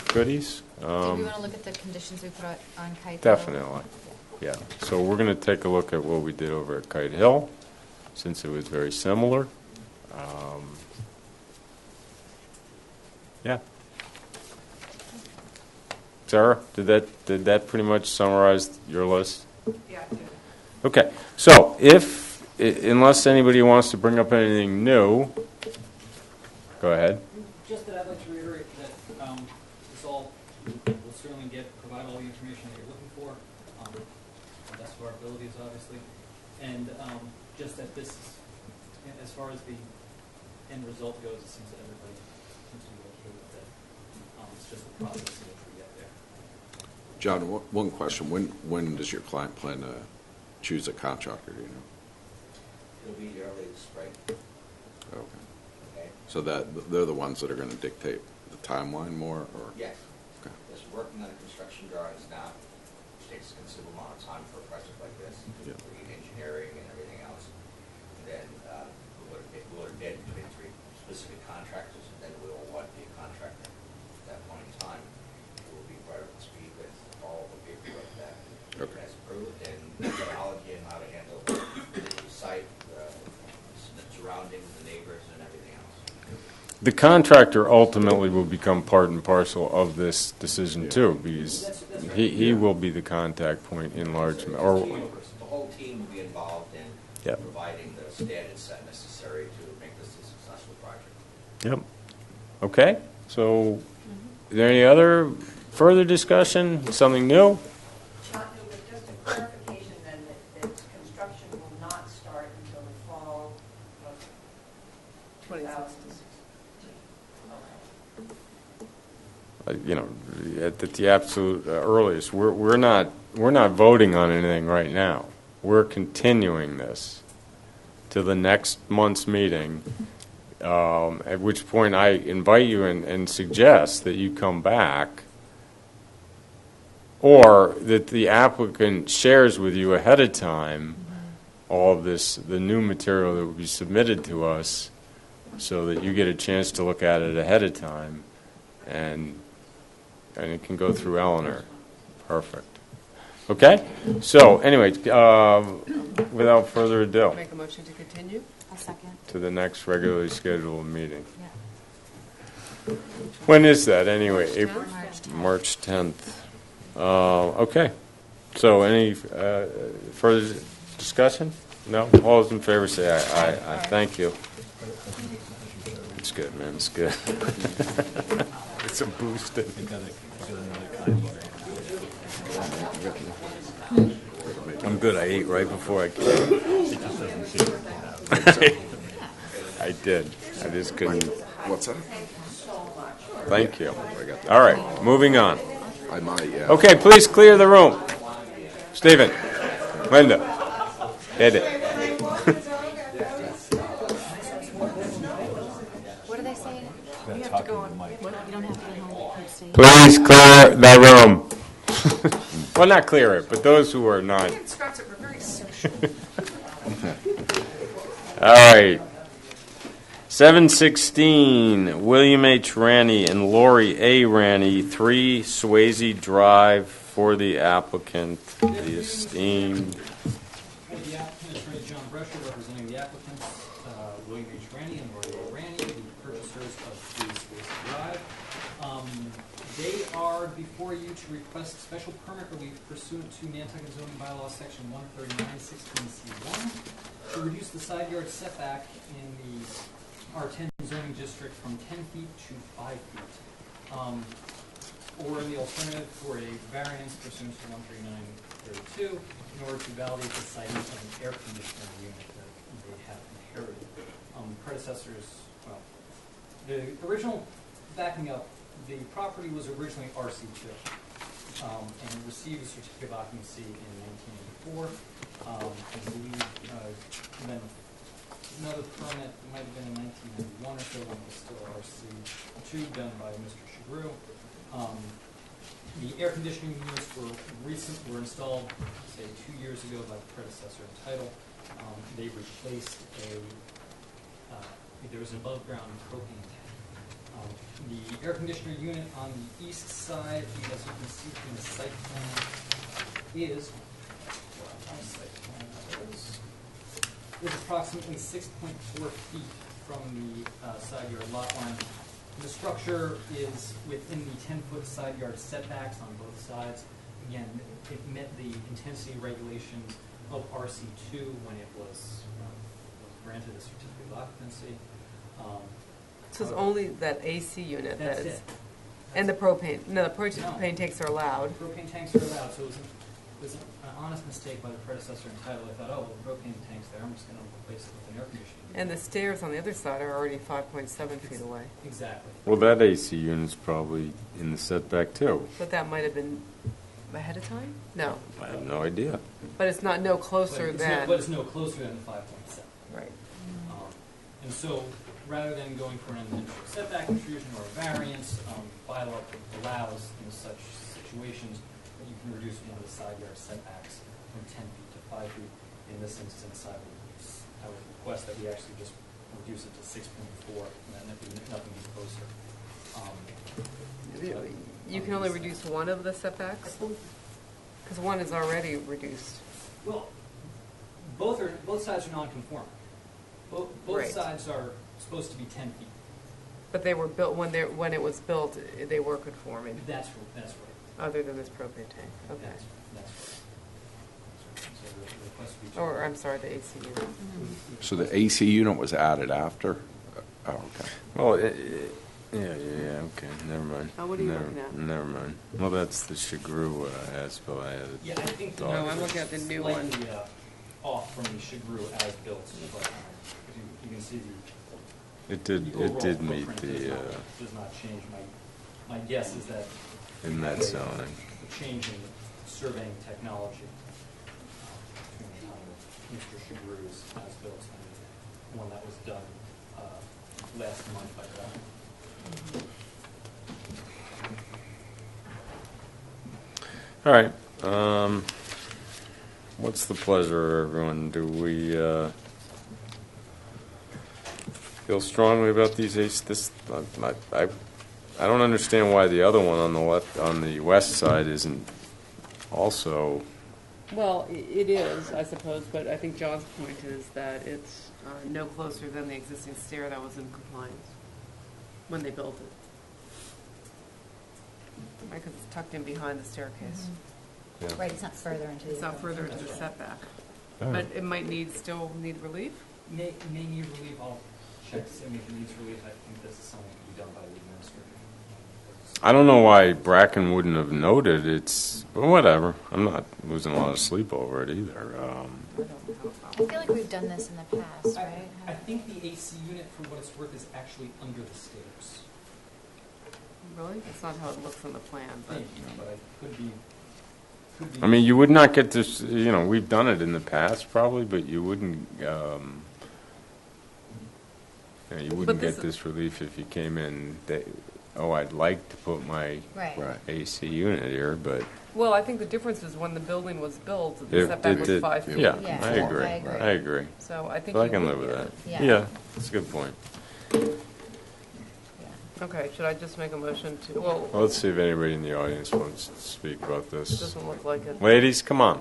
Speaker 1: goodies?
Speaker 11: Do we want to look at the conditions we put on Kite Hill?
Speaker 1: Definitely, yeah. So we're going to take a look at what we did over at Kite Hill, since it was very similar. Yeah. Sarah, did that pretty much summarize your list?
Speaker 7: Yeah, I did.
Speaker 1: Okay, so unless anybody wants to bring up anything new, go ahead.
Speaker 5: Just that I'd like to reiterate that this all will certainly provide all the information that you're looking for, to the best of our abilities, obviously. And just that this, as far as the end result goes, it seems that everybody seems to be okay with it. It's just the process in which we get there.
Speaker 12: John, one question. When does your client plan to choose a contractor, do you know?
Speaker 6: It'll be early spring,
Speaker 12: Okay.
Speaker 6: okay?
Speaker 12: So they're the ones that are going to dictate the timeline more, or?
Speaker 6: Yes.
Speaker 12: Okay.
Speaker 6: Just working on the construction drawings now, which takes a considerable amount of time for a project like this,
Speaker 12: Yeah.
Speaker 6: the engineering and everything else. And then we'll bid between 3 specific contractors, and then we'll award the contractor. At that point in time, we'll be right up to speed with all the paperwork that
Speaker 12: Okay.
Speaker 6: has approved and methodology and how to handle the site, the surroundings, the neighbors, and everything else.
Speaker 1: The contractor ultimately will become part and parcel of this decision too, because he will be the contact point in large,
Speaker 6: The
Speaker 1: or,
Speaker 6: whole team will be involved in
Speaker 1: Yep.
Speaker 6: providing the standards set necessary to make this a successful project.
Speaker 1: yep. Okay, so, is there any other further discussion, something new?
Speaker 7: Just a clarification then, that construction will not start until the fall of
Speaker 2: 2016.
Speaker 1: You know, at the absolute earliest, we're not voting on anything right now. We're continuing this to the next month's meeting, at which point I invite you and suggest that you come back, or that the applicant shares with you ahead of time all of this, the new material that will be submitted to us, so that you get a chance to look at it ahead of time, and it can go through Eleanor. Perfect. Okay? So, anyway, without further ado,
Speaker 2: Make a motion to continue?
Speaker 11: I'll second.
Speaker 1: to the next regularly scheduled meeting.
Speaker 11: Yeah.
Speaker 1: When is that, anyway? April,
Speaker 11: March 10th.
Speaker 1: March 10th. Okay. So, any further discussion? No? All those in favor say aye. Aye. Thank you. It's good, man. It's good. It's a boost. I'm good. I ate right before I came. I did. I just couldn't.
Speaker 12: What's that?
Speaker 1: Thank you. All right, moving on.
Speaker 12: I might, yeah.
Speaker 1: Okay, please clear the room. Stephen, Linda, hit it.
Speaker 11: What do they say? You have to go on. You don't have to be home. You stay.
Speaker 1: Please clear the room. Well, not clear it, but those who are not.
Speaker 7: Instructor, we're very social.
Speaker 1: All right. 716, William H. Ranney and Lori A. Ranney, 3 Swayze Drive, for the applicant, the esteemed.
Speaker 5: For the applicant, Attorney John Brescher, representing the applicants, William H. Ranney and Lori A. Ranney, the purchasers of 3 Swayze Drive. They are before you to request special permit relief pursuant to Nantucket zoning bylaw section 139-16C1 to reduce the side yard setback in the R10 zoning district from 10 feet to 5 feet. Or in the alternative, for a variance pursuant to 139-32 in order to validate the siting of an air conditioning unit that they have inherited. Predecessors, well, the original, backing up, the property was originally RC2 and received a certificate of occupancy in 1984. I believe then another permit, it might have been in 1991 or so, when it was still RC2, done by Mr. Chagru. The air conditioning units were installed, say, 2 years ago by the predecessor in title. They replaced there was an above-ground propane tank. The air conditioner unit on the east side, as you can see from the site plan, is approximately 6.4 feet from the side yard lot line. The structure is within the 10-foot side yard setbacks on both sides. Again, it met the intensity regulations of RC2 when it was granted a certificate of occupancy.
Speaker 2: So it's only that AC unit that
Speaker 5: That's
Speaker 2: is,
Speaker 5: it.
Speaker 2: and the propane, no, the propane tanks are allowed.
Speaker 5: Propane tanks are allowed, so it was an honest mistake by the predecessor in title. They thought, oh, well, propane tank's there, I'm just going to replace it with an air conditioning unit.
Speaker 2: And the stairs on the other side are already 5.7 feet away.
Speaker 5: Exactly.
Speaker 1: Well, that AC unit's probably in the setback too.
Speaker 2: But that might have been ahead of time? No,
Speaker 1: I have no idea.
Speaker 2: but it's not no closer than.
Speaker 5: But it's no closer than the 5.7.
Speaker 2: Right.
Speaker 5: And so, rather than going for an individual setback intrusion or a variance, bylaw allows in such situations that you can reduce one of the side yard setbacks from 10 feet to 5 feet. In this instance, I would request that we actually just reduce it to 6.4, and then nothing be closer.
Speaker 2: You can only reduce one of the setbacks? Because one is already reduced.
Speaker 5: Well, both sides are non-conforming. Both
Speaker 2: Right.
Speaker 5: sides are supposed to be 10 feet.
Speaker 2: But they were built, when it was built, they were conforming,
Speaker 5: That's right.
Speaker 2: other than this propane tank. Okay.
Speaker 5: That's right. So the request would be.
Speaker 2: Or, I'm sorry, the AC unit.
Speaker 12: So the AC unit was added after? Oh, okay.
Speaker 1: Well, yeah, okay, never mind.
Speaker 2: Oh, what are you looking at?
Speaker 1: Never mind. Well, that's the Chagru as-built I had.
Speaker 5: Yeah, I think the
Speaker 2: No, I'm looking at the new one.
Speaker 5: slightly off from the Chagru as built, but you can see
Speaker 1: It
Speaker 5: the
Speaker 1: did
Speaker 5: overall
Speaker 1: meet
Speaker 5: footprint
Speaker 1: the,
Speaker 5: does not change. My guess is that
Speaker 1: in that
Speaker 5: a
Speaker 1: zoning.
Speaker 5: change in surveying technology between the time of Mr. Chagru's as built and the one that was done last month by Don.
Speaker 1: All right. What's the pleasure, everyone? Do we feel strongly about these? I don't understand why the other one on the left, on the west side, isn't also.
Speaker 2: Well, it is, I suppose, but I think John's point is that it's no closer than the existing stair that was in compliance when they built it. Right, because it's tucked in behind the staircase.
Speaker 1: Yeah.
Speaker 11: Right, it's not further into the.
Speaker 2: It's not further into the setback.
Speaker 1: All right.
Speaker 2: But it might still need relief?
Speaker 5: May need relief. I'll check to see if it needs relief. I think this is something that can be done by the administrator.
Speaker 1: I don't know why Bracken wouldn't have noted it's, but whatever. I'm not losing a lot of sleep over it either.
Speaker 2: I don't know.
Speaker 11: I feel like we've done this in the past, right?
Speaker 5: I think the AC unit, for what it's worth, is actually under the stairs.
Speaker 2: Really? That's not how it looks on the plan, but.
Speaker 5: Thank you, but I could be.
Speaker 1: I mean, you would not get this, we've done it in the past probably, but you wouldn't, you wouldn't
Speaker 2: this
Speaker 1: get this relief if you came in, I'd like to put my
Speaker 11: Right.
Speaker 12: Right.
Speaker 1: AC unit here, but.
Speaker 2: Well, I think the difference is when the building was built, the
Speaker 1: If
Speaker 2: setback
Speaker 1: it
Speaker 2: was
Speaker 1: did-
Speaker 2: 5 feet.
Speaker 1: Yeah,
Speaker 11: Yeah,
Speaker 1: I agree.
Speaker 11: I agree.
Speaker 1: I agree.
Speaker 2: So I think.
Speaker 1: So I
Speaker 2: you
Speaker 1: can
Speaker 2: would
Speaker 1: live with
Speaker 2: get
Speaker 1: that.
Speaker 2: it.
Speaker 11: Yeah.
Speaker 1: That's a good point.
Speaker 2: Okay, should I just make a motion to, well,
Speaker 1: Well, let's see if anybody in the audience wants to speak about
Speaker 2: it
Speaker 1: this.
Speaker 2: doesn't look like it.
Speaker 1: Ladies, come on.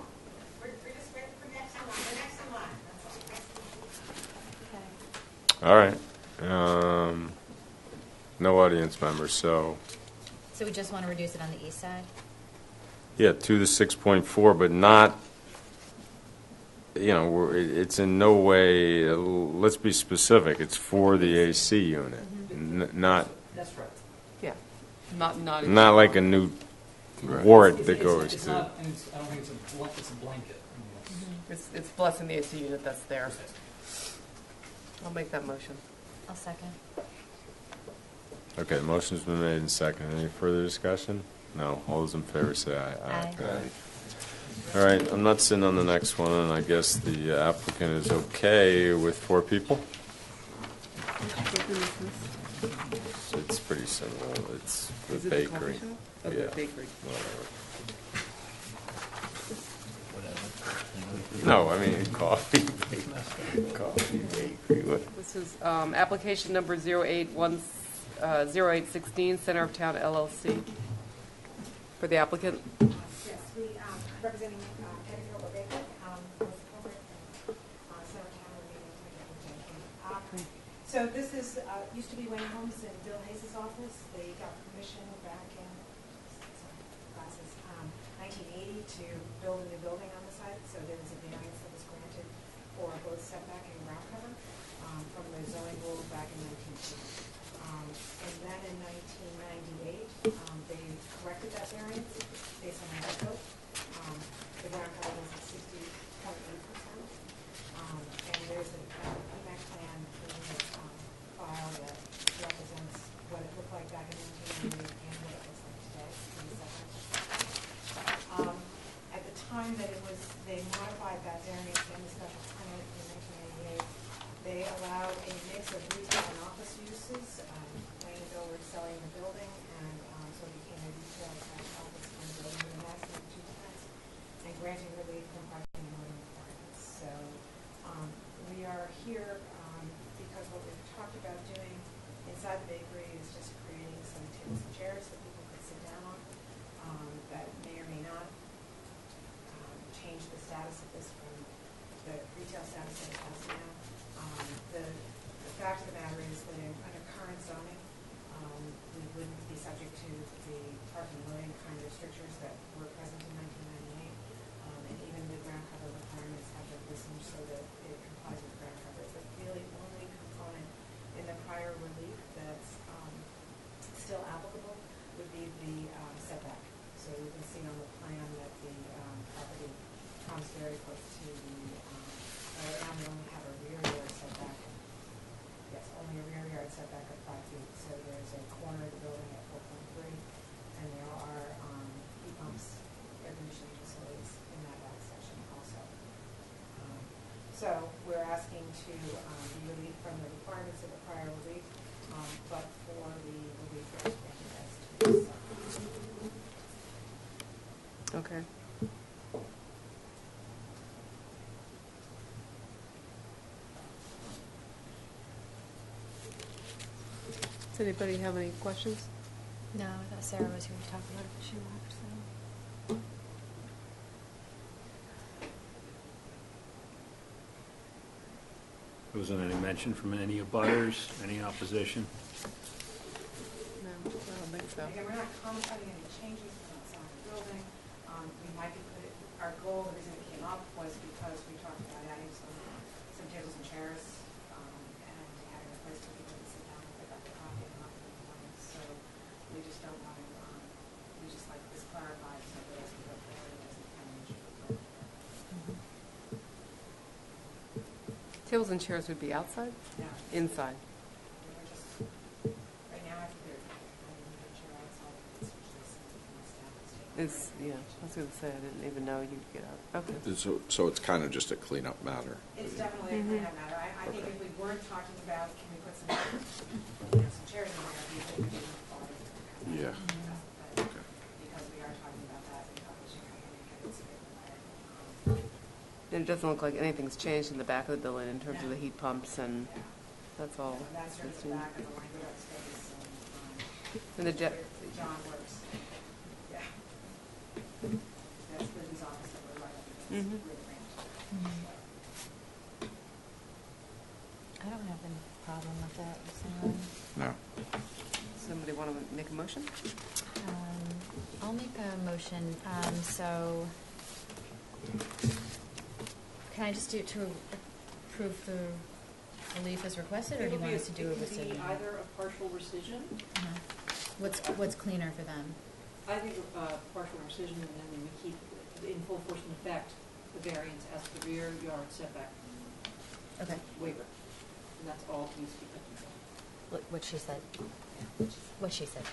Speaker 7: We're just waiting for next in line, the next in line, that's all.
Speaker 1: All right. No audience members, so,
Speaker 11: So we just want to reduce it on the east side?
Speaker 1: yeah, to the 6.4, but not, it's in no way, let's be specific, it's for the AC unit, not
Speaker 5: That's right.
Speaker 2: Yeah, not.
Speaker 1: like a new
Speaker 12: Right.
Speaker 1: wart that goes
Speaker 5: It's
Speaker 1: to.
Speaker 5: not, and it's, I don't think it's a blanket. I mean,
Speaker 2: It's blessing the AC unit that's there.
Speaker 5: it's-
Speaker 2: I'll make that motion.
Speaker 11: I'll second.
Speaker 1: Okay, motion's been made and seconded. Any further discussion? No. All those in favor say aye.
Speaker 11: Aye.
Speaker 1: All right, I'm not sitting on the next one, and I guess the applicant is okay with 4 people? It's pretty simple. It's the
Speaker 2: Is it
Speaker 1: bakery.
Speaker 2: coffee shop? Oh, the
Speaker 1: Yeah.
Speaker 2: bakery.
Speaker 1: Whatever. No, I mean coffee, bakery. What?
Speaker 2: This is application number 0816, Center of Town LLC. For the applicant,
Speaker 7: Yes, we, representing Pettifer or Baker, was corporate, Center Town Remedial. So this is, used to be Wayne Homes in Bill Hayes' office. They got permission back in, 1980 to build a new building on the site. So there was a variance that was granted for both setback and ground cover from the zoning rule back in 1980. And then in 1998, they corrected that variance based on the code. The ground cover was at 60.8%. And there's an EMAC plan in this file that represents what it looked like back in 1998 and what it looks like today. In the setback. time that they modified that variance in the special permit in 1998, they allowed a mix of retail and office uses. Landau was selling the building, and so it became a retail office kind of building, and that's the two tenants, and granting relief from parking and loading requirements. So we are here because what we've talked about doing inside the bakery is just creating some tables and chairs that people could sit down on. That may or may not change the status of this from the retail status that it has now. The fact of the matter is that under current zoning, we wouldn't be subject to the parking and loading kind of strictures that were present in 1998. And even the ground cover requirements have been listened so that it complies with ground cover. The really only component in the prior relief that's still applicable would be the setback. So you can see on the plan that the property comes very close to the, and we only have a rear yard setback. Yes, only a rear yard setback of 5 feet. So there's a corner of the building at 4.3, and there are heat pumps, air conditioning facilities in that back section also. So we're asking to be relieved from the requirements of the prior relief, but for the relief that's granted as to this.
Speaker 2: Okay. Does anybody have any questions?
Speaker 11: No, I thought Sarah was here to talk about it, but she left, so.
Speaker 3: There wasn't any mention from any abutters, any opposition?
Speaker 2: No, I don't think so.
Speaker 7: Again, we're not contemplating any changes outside the building. We might be our goal, the reason it came up was because we talked about adding some tables and chairs, and having a place for people to sit down and pick up the coffee and not the clients. So we just don't want to, we just like this clarified so that as we go forward, it doesn't become an issue.
Speaker 2: Tables and chairs would be outside?
Speaker 7: No.
Speaker 2: Inside?
Speaker 7: We're just, right now, after they're having a chair outside, it's usually something from the staff that's taking
Speaker 2: Is, yeah, I was going to say, I didn't even know you'd get out. Okay.
Speaker 12: So it's kind of just a cleanup matter.
Speaker 7: It's definitely a cleanup matter. I think if we weren't talking about, can we put some chairs in there, we would be quality.
Speaker 12: Yeah.
Speaker 7: But
Speaker 12: Okay.
Speaker 7: because we are talking about that, we probably should come in and get it straightened out.
Speaker 2: And it doesn't look like anything's changed in the back of the building in terms of the heat pumps, and
Speaker 7: Yeah.
Speaker 2: that's all.
Speaker 7: And that's sort of the back of the language upstairs.
Speaker 2: And the jet.
Speaker 7: John works. Yeah. That's Lizzie's office that we're right up against.
Speaker 2: Mhm.
Speaker 7: With the ranch.
Speaker 11: I don't have any problem with that. Does anyone?
Speaker 12: No.
Speaker 2: Somebody want to make a motion?
Speaker 11: I'll make a motion. So, can I just do it to approve the relief as requested, or do you want us to do a
Speaker 4: It could
Speaker 11: rescission?
Speaker 4: be either a partial rescission.
Speaker 11: What's cleaner for them?
Speaker 4: I think partial rescission, and then we keep in full force and effect the variance as the rear yard setback
Speaker 11: Okay.
Speaker 4: waiver. And that's all that needs to be done.
Speaker 11: What she said. What she said.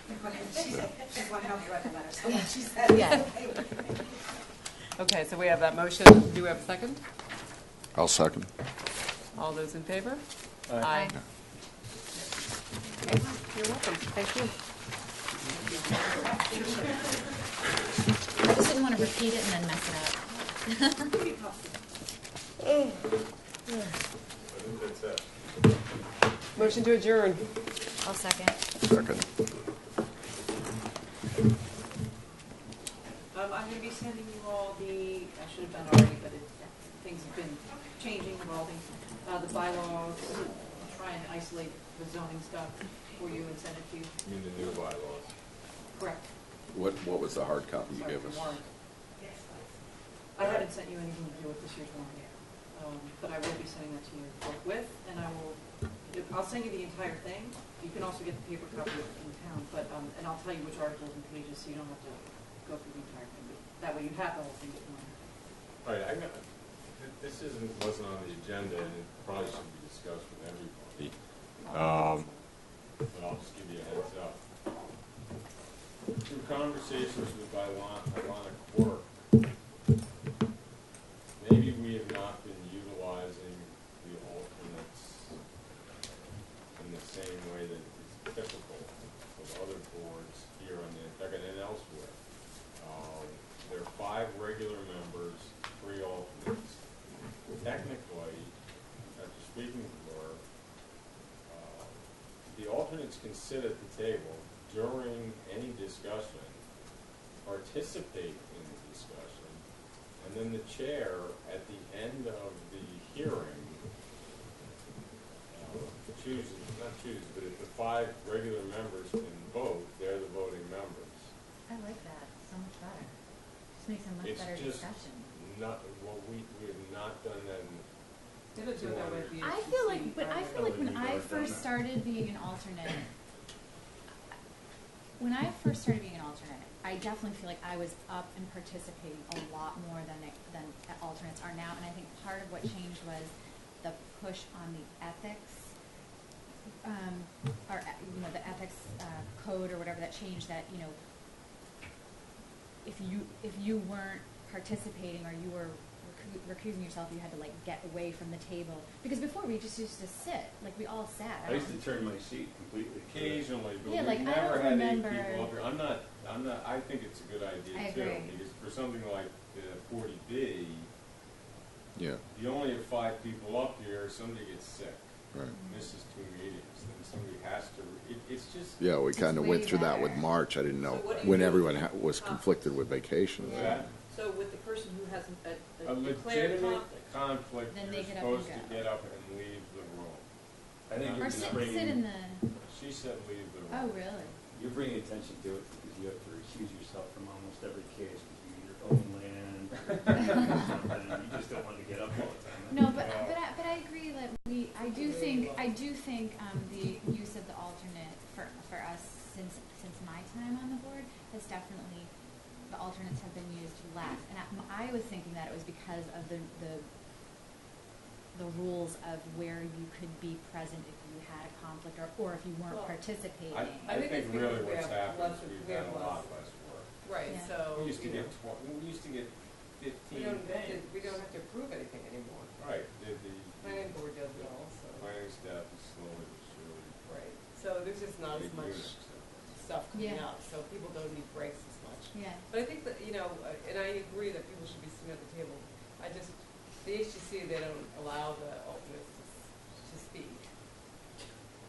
Speaker 7: She said, she's one help you write the letter, so what she said.
Speaker 11: Yeah.
Speaker 2: Okay, so we have that motion. Do we have a second?
Speaker 12: I'll second.
Speaker 2: All those in favor?
Speaker 3: Aye.
Speaker 2: Okay, you're welcome. Thank you.
Speaker 11: I just didn't want to repeat it and then mess it up.
Speaker 2: Motion to adjourn.
Speaker 11: I'll second.
Speaker 12: Second.
Speaker 4: I'm going to be sending you all I should have done already, but things have been changing, evolving. The bylaws, try and isolate the zoning stuff for you and send it to you.
Speaker 1: You mean the new bylaws?
Speaker 4: Correct.
Speaker 12: What was the hard copy you
Speaker 4: Sorry,
Speaker 12: gave
Speaker 4: the
Speaker 12: us?
Speaker 4: warrant. I haven't sent you anything to do with this year's warrant yet, but I will be sending that to you forthwith, and I'll send you the entire thing. You can also get the paper copy in town, but and I'll tell you which articles and pages, so you don't have to go through the entire thing. That way you have the whole thing.
Speaker 1: All right, this wasn't on the agenda, and it probably should be discussed with everybody. But I'll just give you a heads up. Through conversations with Ilana Quirk, can sit at the table during any discussion, participate in the discussion, and then the chair, at the end of the hearing, chooses, not chooses, but if the 5 regular members can vote, they're the voting members.
Speaker 11: I like that so much better. Just makes a much
Speaker 1: It's
Speaker 11: better
Speaker 1: just
Speaker 11: discussion.
Speaker 1: not, well, we have not done that in
Speaker 2: They don't do that with the
Speaker 11: I feel like,
Speaker 2: HCC,
Speaker 11: but I feel like when I first
Speaker 3: that.
Speaker 11: started being an alternate, I definitely feel like I was up and participating a lot more than alternates are now. And I think part of what changed was the push on the ethics, or the ethics code or whatever that changed. That if you weren't participating or you were recusing yourself, you had to get away from the table, because before we just used to sit, we all sat.
Speaker 3: I used to turn my seat completely.
Speaker 1: occasionally, but
Speaker 11: Yeah,
Speaker 1: we've
Speaker 11: I
Speaker 1: never
Speaker 11: don't
Speaker 1: had 8
Speaker 11: remember.
Speaker 1: people up here. I'm not, I think it's a good idea
Speaker 11: I
Speaker 1: too,
Speaker 11: agree.
Speaker 1: because for something like 40B,
Speaker 12: Yeah,
Speaker 1: you only have 5 people up here, somebody gets sick,
Speaker 12: right.
Speaker 1: misses 2 meetings, then somebody has to, it's just.
Speaker 12: Yeah, we kind of
Speaker 11: way
Speaker 12: went through that with
Speaker 11: better.
Speaker 12: March. I didn't know
Speaker 4: So what do you
Speaker 12: when
Speaker 4: do
Speaker 12: everyone
Speaker 4: with
Speaker 12: was conflicted with vacation.
Speaker 1: Yeah.
Speaker 4: So with the person who has
Speaker 1: A
Speaker 4: a declared
Speaker 1: legitimate
Speaker 4: conflict,
Speaker 1: conflict,
Speaker 11: Then
Speaker 1: you're
Speaker 11: they get up and
Speaker 1: supposed to
Speaker 11: go.
Speaker 1: get up and leave the room.
Speaker 3: I think
Speaker 11: Or
Speaker 3: you're
Speaker 11: sit
Speaker 3: bringing,
Speaker 11: in the.
Speaker 1: She said leave the room.
Speaker 11: Oh, really?
Speaker 3: you're bringing attention to it because you have to recuse yourself from almost every case because you own land or something, and you just don't want to get up all the time.
Speaker 11: No, but I agree that I do think the use of the alternate for us since my time on the board has definitely, the alternates have been used less, and I was thinking that it was because of the rules of where you could be present if you had a conflict or if you weren't
Speaker 2: Well,
Speaker 11: participating.
Speaker 1: I
Speaker 2: think
Speaker 1: think
Speaker 2: it's
Speaker 1: really
Speaker 2: because we
Speaker 1: what's
Speaker 2: have
Speaker 1: happened
Speaker 2: less
Speaker 1: is
Speaker 2: of-
Speaker 1: we've
Speaker 2: we
Speaker 1: had
Speaker 2: have
Speaker 1: a lot
Speaker 2: less.
Speaker 1: less work.
Speaker 2: Right,
Speaker 11: Yeah.
Speaker 2: so.
Speaker 1: We used to get 15 things.
Speaker 2: We don't have to approve anything anymore.
Speaker 1: Right, the
Speaker 2: Planning board does it all, so.
Speaker 1: planning staff is slowly but surely.
Speaker 2: Right, so there's just not as
Speaker 1: big
Speaker 2: much
Speaker 1: units.
Speaker 2: stuff coming
Speaker 11: Yeah.
Speaker 2: out, so people don't need breaks as much.
Speaker 11: Yeah.
Speaker 2: But I think that, and I agree that people should be sitting at the table. The HGC, they don't allow the alternates to speak.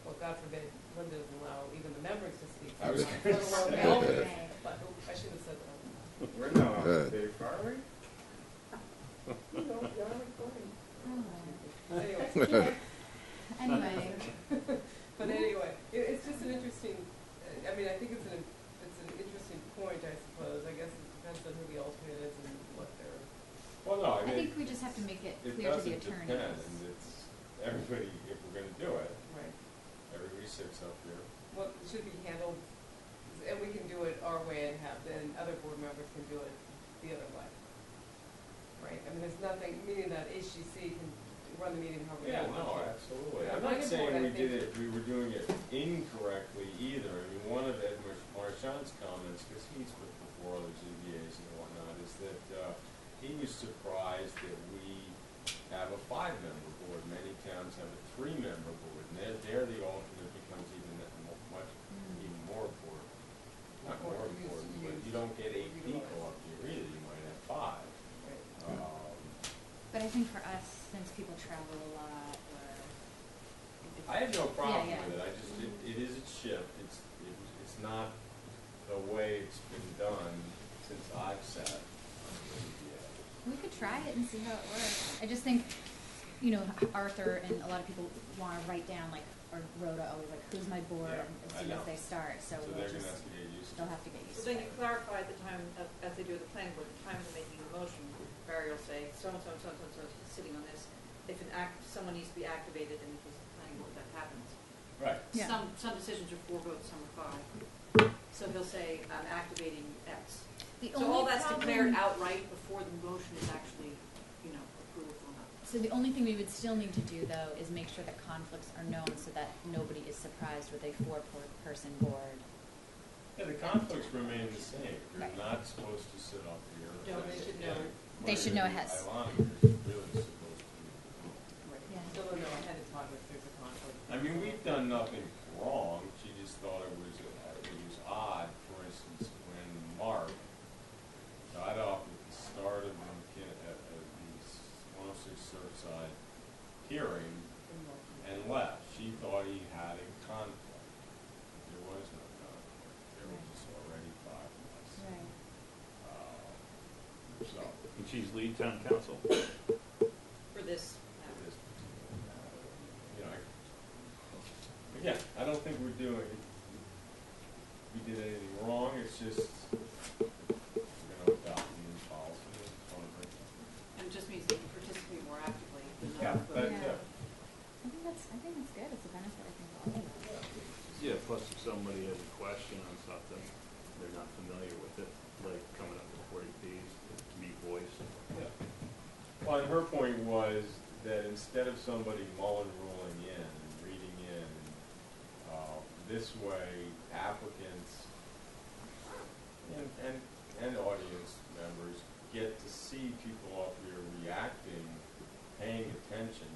Speaker 2: Well, God forbid, Linda doesn't allow even the members to speak.
Speaker 1: I was
Speaker 2: Let
Speaker 1: gonna
Speaker 2: alone the
Speaker 1: say.
Speaker 2: alternates. But I shouldn't have said that.
Speaker 1: We're not on
Speaker 12: Good.
Speaker 1: tape, are we?
Speaker 2: Anyway.
Speaker 11: Anyway,
Speaker 2: But anyway, it's just an interesting, I mean, I think it's an interesting point, I suppose. I guess it depends on who the alternate is and what they're.
Speaker 1: Well, no, I
Speaker 11: I
Speaker 1: mean,
Speaker 11: think we just have to make it
Speaker 1: it
Speaker 11: clear to the
Speaker 1: doesn't depend,
Speaker 11: attorneys.
Speaker 1: and it's, everybody, if we're gonna do it,
Speaker 2: Right.
Speaker 1: everybody sits up here.
Speaker 2: Well, it should be handled, and we can do it our way and other board members can do it the other way. Right? I mean, there's nothing, meaning that HGC can run the meeting however
Speaker 1: Yeah,
Speaker 2: they want
Speaker 1: no,
Speaker 2: to.
Speaker 1: absolutely.
Speaker 2: Yeah,
Speaker 1: I'm not
Speaker 2: planning
Speaker 1: saying
Speaker 2: board, I
Speaker 1: we did
Speaker 2: think-
Speaker 1: it, we were doing it incorrectly either. I mean, one of Ed Marchand's comments, because he's with before other ZBAs and whatnot, is that he was surprised that we have a 5-member board. Many towns have a 3-member board, and there the alternate becomes even more important. Not more important, but you don't get 8 people up here either, you might have 5.
Speaker 2: Right.
Speaker 11: But I think for us, since people travel a lot, or
Speaker 1: I have no problem
Speaker 11: Yeah, yeah.
Speaker 1: with it. I just, it is a shift. It's not the way it's been done since I've sat on the ZBA.
Speaker 11: we could try it and see how it works. I just think, Arthur and a lot of people want to write down, or Rhoda always who's my board
Speaker 1: Yeah,
Speaker 11: as
Speaker 1: I
Speaker 11: soon
Speaker 1: know.
Speaker 11: as they start. So,
Speaker 1: So
Speaker 11: we'll
Speaker 1: they're gonna
Speaker 11: just,
Speaker 1: have to get used to
Speaker 11: they'll
Speaker 1: it.
Speaker 11: have to get used
Speaker 4: so
Speaker 11: to
Speaker 4: then
Speaker 11: it.
Speaker 4: you clarify at the time, as they do at the planning board, the time they're making a motion, Barry will say, so-and-so, and so-and-so, and so is sitting on this. If someone needs to be activated, in the case of the planning board, that happens.
Speaker 1: Right.
Speaker 11: Yeah.
Speaker 4: Some decisions are 4 votes, some are 5. So he'll say, I'm activating X.
Speaker 11: The
Speaker 4: So
Speaker 11: only
Speaker 4: all that's
Speaker 11: problem-
Speaker 4: declared outright before the motion is actually, approved or not.
Speaker 11: So the only thing we would still need to do, though, is make sure that conflicts are known so that nobody is surprised with a 4-person board.
Speaker 1: Yeah, the conflicts remain the same. You're
Speaker 11: Right.
Speaker 1: not supposed to sit up here.
Speaker 2: No, they should know.
Speaker 11: They should know ahead.
Speaker 1: Ironically, you're really supposed to.
Speaker 2: Right.
Speaker 11: Yeah.
Speaker 2: Still don't know ahead of time if there's a conflict.
Speaker 1: I mean, we've done nothing wrong. She just thought it was odd. For instance, when Mark got up at the start of the 106 Surfside hearing and left, she thought he had a conflict.
Speaker 3: So, and she's lead town council.
Speaker 4: For this matter.
Speaker 1: You know, again, I don't think we did anything wrong, it's just, adopt a new policy. It's one of the-
Speaker 4: And it just means they can participate more actively than
Speaker 1: Yeah,
Speaker 4: not.
Speaker 1: that,
Speaker 11: Yeah.
Speaker 1: yeah.
Speaker 11: I think that's good. It's a benefit, I think, to all of us.
Speaker 3: Yeah, plus if somebody has a question on something, they're not familiar with it, like coming up with 40 Ps, it can be voiced.
Speaker 1: Yeah. Well, and her point was that instead of somebody mulling ruling in and reading in, this way applicants and audience members get to see people up here reacting, paying attention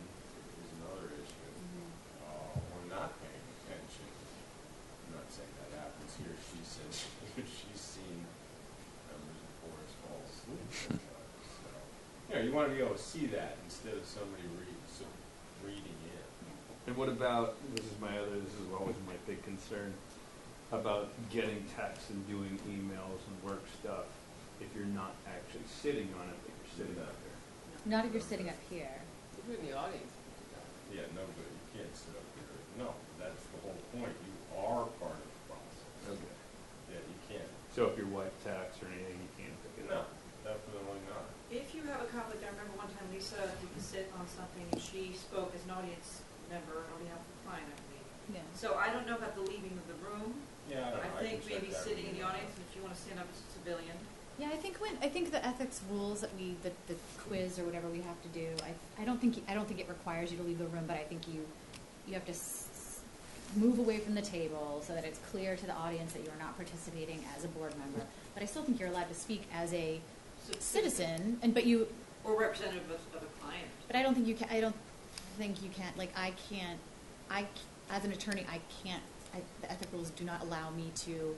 Speaker 1: is another issue, or not paying attention. I'm not saying that happens here. She says she's seen members of boards fall asleep sometimes. So, you want to be able to see that instead of somebody reading in.
Speaker 3: And what about, this is always my big concern, about getting texts and doing emails and work stuff if you're not actually sitting on it, but you're sitting up there.
Speaker 11: Not if you're sitting up here.
Speaker 2: If you're in the audience.
Speaker 1: Yeah, no, but you can't sit up here. No, that's the whole point. You are part of the process.
Speaker 3: Okay.
Speaker 1: Yeah, you can't.
Speaker 3: So if your wife texts or anything, you can't pick it
Speaker 1: No,
Speaker 3: up?
Speaker 1: definitely not.
Speaker 4: If you have a conflict, I remember one time Lisa had to sit on something and she spoke as an audience member on behalf of the client, I believe.
Speaker 11: Yeah.
Speaker 4: So I don't know about the leaving of the room.
Speaker 1: Yeah, I don't know.
Speaker 4: I think
Speaker 1: can check
Speaker 4: maybe
Speaker 1: that
Speaker 4: sitting in
Speaker 1: with
Speaker 4: the audience, and if you want to stand up as a civilian.
Speaker 11: Yeah, I think the ethics rules that the quiz or whatever we have to do. I don't think it requires you to leave the room, but I think you have to move away from the table so that it's clear to the audience that you are not participating as a board member. But I still think you're allowed to speak as a citizen,
Speaker 4: Or representative of a client.
Speaker 11: But I don't think you can. I don't think you can. Like I can't. As an attorney, I can't. The ethics rules do not allow me to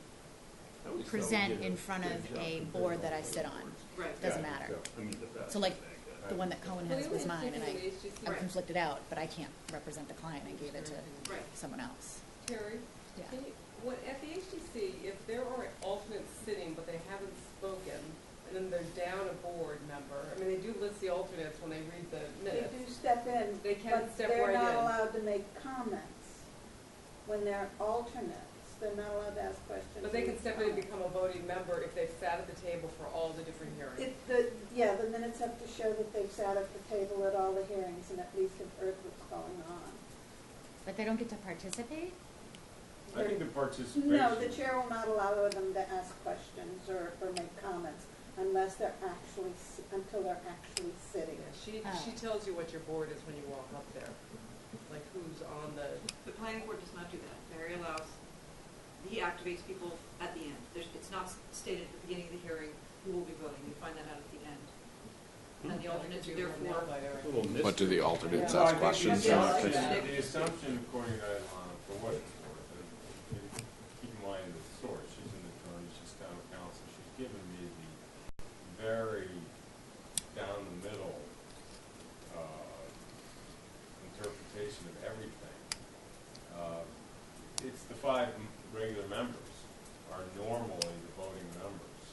Speaker 3: I always thought we
Speaker 11: present
Speaker 3: did
Speaker 11: in front
Speaker 3: good
Speaker 11: of
Speaker 3: job
Speaker 11: a
Speaker 3: compared
Speaker 11: board
Speaker 3: to
Speaker 11: that I
Speaker 3: all
Speaker 11: sit
Speaker 3: the
Speaker 11: on.
Speaker 3: boards.
Speaker 4: Right.
Speaker 11: Doesn't
Speaker 3: Yeah,
Speaker 11: matter.
Speaker 3: I mean, the best
Speaker 11: So like
Speaker 3: thing,
Speaker 11: the one that Cohen
Speaker 2: Well,
Speaker 11: has
Speaker 2: the
Speaker 11: was
Speaker 2: only
Speaker 11: mine, and
Speaker 2: thing is just-
Speaker 11: I'm
Speaker 4: Right.
Speaker 11: conflicted out, but I can't represent the client. I gave it to
Speaker 4: Right.
Speaker 11: someone else.
Speaker 2: Terry?
Speaker 11: Yeah.
Speaker 2: Can you, at the HTC, if there are alternates sitting but they haven't spoken, and then they're down a board member, I mean, they do list the alternates when they read the
Speaker 14: They
Speaker 2: minutes.
Speaker 14: do step in,
Speaker 2: They can
Speaker 14: but
Speaker 2: step
Speaker 14: they're
Speaker 2: right
Speaker 14: not
Speaker 2: in.
Speaker 14: allowed to make comments when they're alternates. They're not allowed to ask questions.
Speaker 2: But they
Speaker 14: or
Speaker 2: can
Speaker 14: make
Speaker 2: step in and
Speaker 14: comments.
Speaker 2: become a voting member if they've sat at the table for all the different hearings.
Speaker 14: The minutes have to show that they've sat at the table at all the hearings and at least have heard what's going on.
Speaker 11: But they don't get to participate?
Speaker 1: I think the participation.
Speaker 14: No, the chair will not allow them to ask questions or make comments unless they're until they're actually sitting.
Speaker 2: Yeah, she tells you what your board is when you walk up there, like who's on the.
Speaker 4: The planning board does not do that. Barry allows, he activates people at the end. It's not stated at the beginning of the hearing who will be voting. You find that out at the end. And the alternates are therefore.
Speaker 3: A little mystery.
Speaker 12: But do the alternates
Speaker 1: Well, I
Speaker 12: ask
Speaker 1: think
Speaker 12: questions?
Speaker 1: The
Speaker 4: Yes.
Speaker 1: assumption, the assumption, according to Ilana, for what it's worth, and keep in mind the source, she's an attorney, she's town council, she's given me the very down the middle interpretation of everything. It's the 5 regular members are normally the voting members.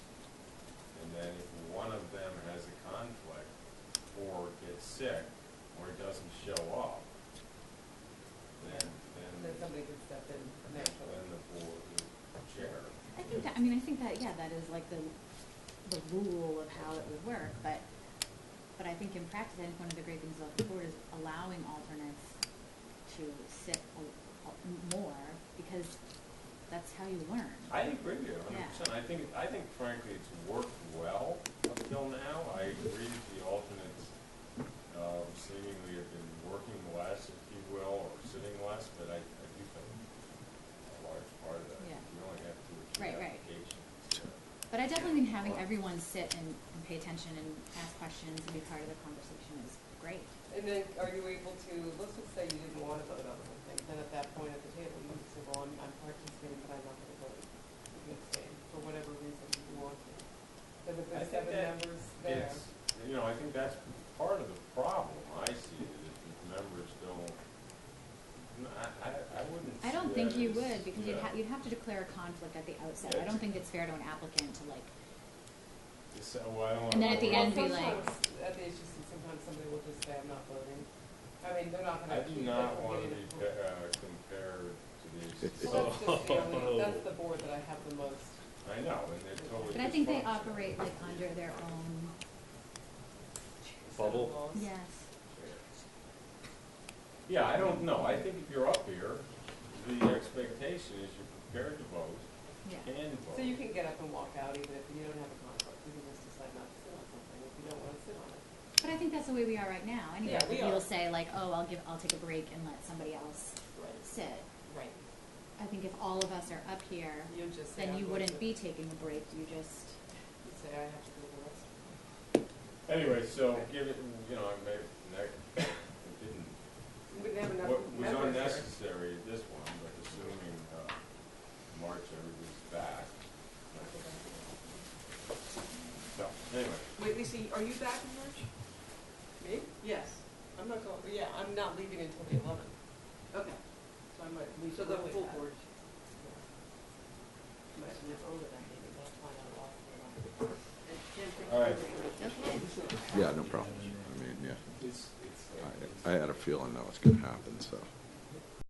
Speaker 1: And then if one of them has a conflict or gets sick or doesn't show up, then
Speaker 2: somebody can step in naturally.
Speaker 1: then the board, the chair.
Speaker 11: I think that is like the rule of how it would work, but I think in practice, I think one of the great things about the board is allowing alternates to sit more, because that's how you learn.
Speaker 1: I agree with you 100%.
Speaker 11: Yeah.
Speaker 1: I think frankly it's worked well up till now. I agree that the alternates seemingly have been working less, if you will, or sitting less, but I do think a large part of that,
Speaker 11: Yeah.
Speaker 1: you only have 2 or 3
Speaker 11: Right.
Speaker 1: applications.
Speaker 11: But I definitely think having everyone sit and pay attention and ask questions and be part of the conversation is great.
Speaker 2: And then are you able to, let's just say you didn't want to vote on something, then at that point at the table, you can say, well, I'm participating, but I'm not going to vote. You can abstain for whatever reason you want to. Because if
Speaker 1: I
Speaker 2: there's
Speaker 1: think
Speaker 2: 7
Speaker 1: that
Speaker 2: members there.
Speaker 1: I think that's part of the problem. I see it if the members don't. I wouldn't.
Speaker 11: I don't
Speaker 1: see
Speaker 11: think
Speaker 1: that
Speaker 11: you
Speaker 1: as-
Speaker 11: would, because
Speaker 1: yeah.
Speaker 11: you'd have to declare a conflict at the outset.
Speaker 1: Yeah,
Speaker 11: I don't think it's fair to an applicant to like
Speaker 1: well, I don't want.
Speaker 15: And then at the end, be like,
Speaker 2: Sometimes at the HGC, sometimes somebody will just say, I'm not voting. I mean, they're not
Speaker 1: I
Speaker 2: gonna
Speaker 1: do
Speaker 2: keep
Speaker 1: not
Speaker 2: it from
Speaker 1: want to
Speaker 2: getting
Speaker 1: be
Speaker 2: approved.
Speaker 1: compared to these.
Speaker 2: Well, that's just the only, that's the board that I have the most.
Speaker 1: I know, and they're totally.
Speaker 15: but I think they
Speaker 1: dysfunctional.
Speaker 15: operate like under their own,
Speaker 3: Bubble?
Speaker 2: laws.
Speaker 15: yes.
Speaker 1: Yeah, I don't know. I think if you're up here, the expectation is you're prepared to vote
Speaker 15: Yeah.
Speaker 1: and vote.
Speaker 2: So you can get up and walk out even if you don't have a conflict. You can just decide not to sit on something if you don't want to sit on it.
Speaker 15: But I think that's the way we are right now. Anyway,
Speaker 2: Yeah, we
Speaker 15: you'll
Speaker 2: are.
Speaker 15: say like, oh, I'll take a break and let somebody else sit.
Speaker 2: Right.
Speaker 15: I think if all of us are up here,
Speaker 2: You just say,
Speaker 15: then
Speaker 2: I'm
Speaker 15: you
Speaker 2: going
Speaker 15: wouldn't
Speaker 2: to-
Speaker 15: be taking a break. You just,
Speaker 2: You say, I have to do the rest.
Speaker 1: Anyway, so give it, you know, I made, it didn't,
Speaker 2: We didn't have enough
Speaker 1: what was
Speaker 2: members here.
Speaker 1: unnecessary, this one, but assuming, March everybody's back. So, anyway.
Speaker 4: Wait, Lisa, are you back in March?
Speaker 2: Me?
Speaker 4: Yes.
Speaker 2: I'm not going, yeah, I'm not leaving until the 11th.
Speaker 4: Okay.
Speaker 2: So I might leave
Speaker 4: So the
Speaker 2: early
Speaker 4: full
Speaker 2: that-
Speaker 4: board.
Speaker 2: yeah. Might leave early that meeting, that's why I lost the 11th.
Speaker 4: And Jen, thank
Speaker 1: All right.
Speaker 15: okay.
Speaker 12: Yeah, no problem. I mean, yeah. I had a feeling that was going to happen, so.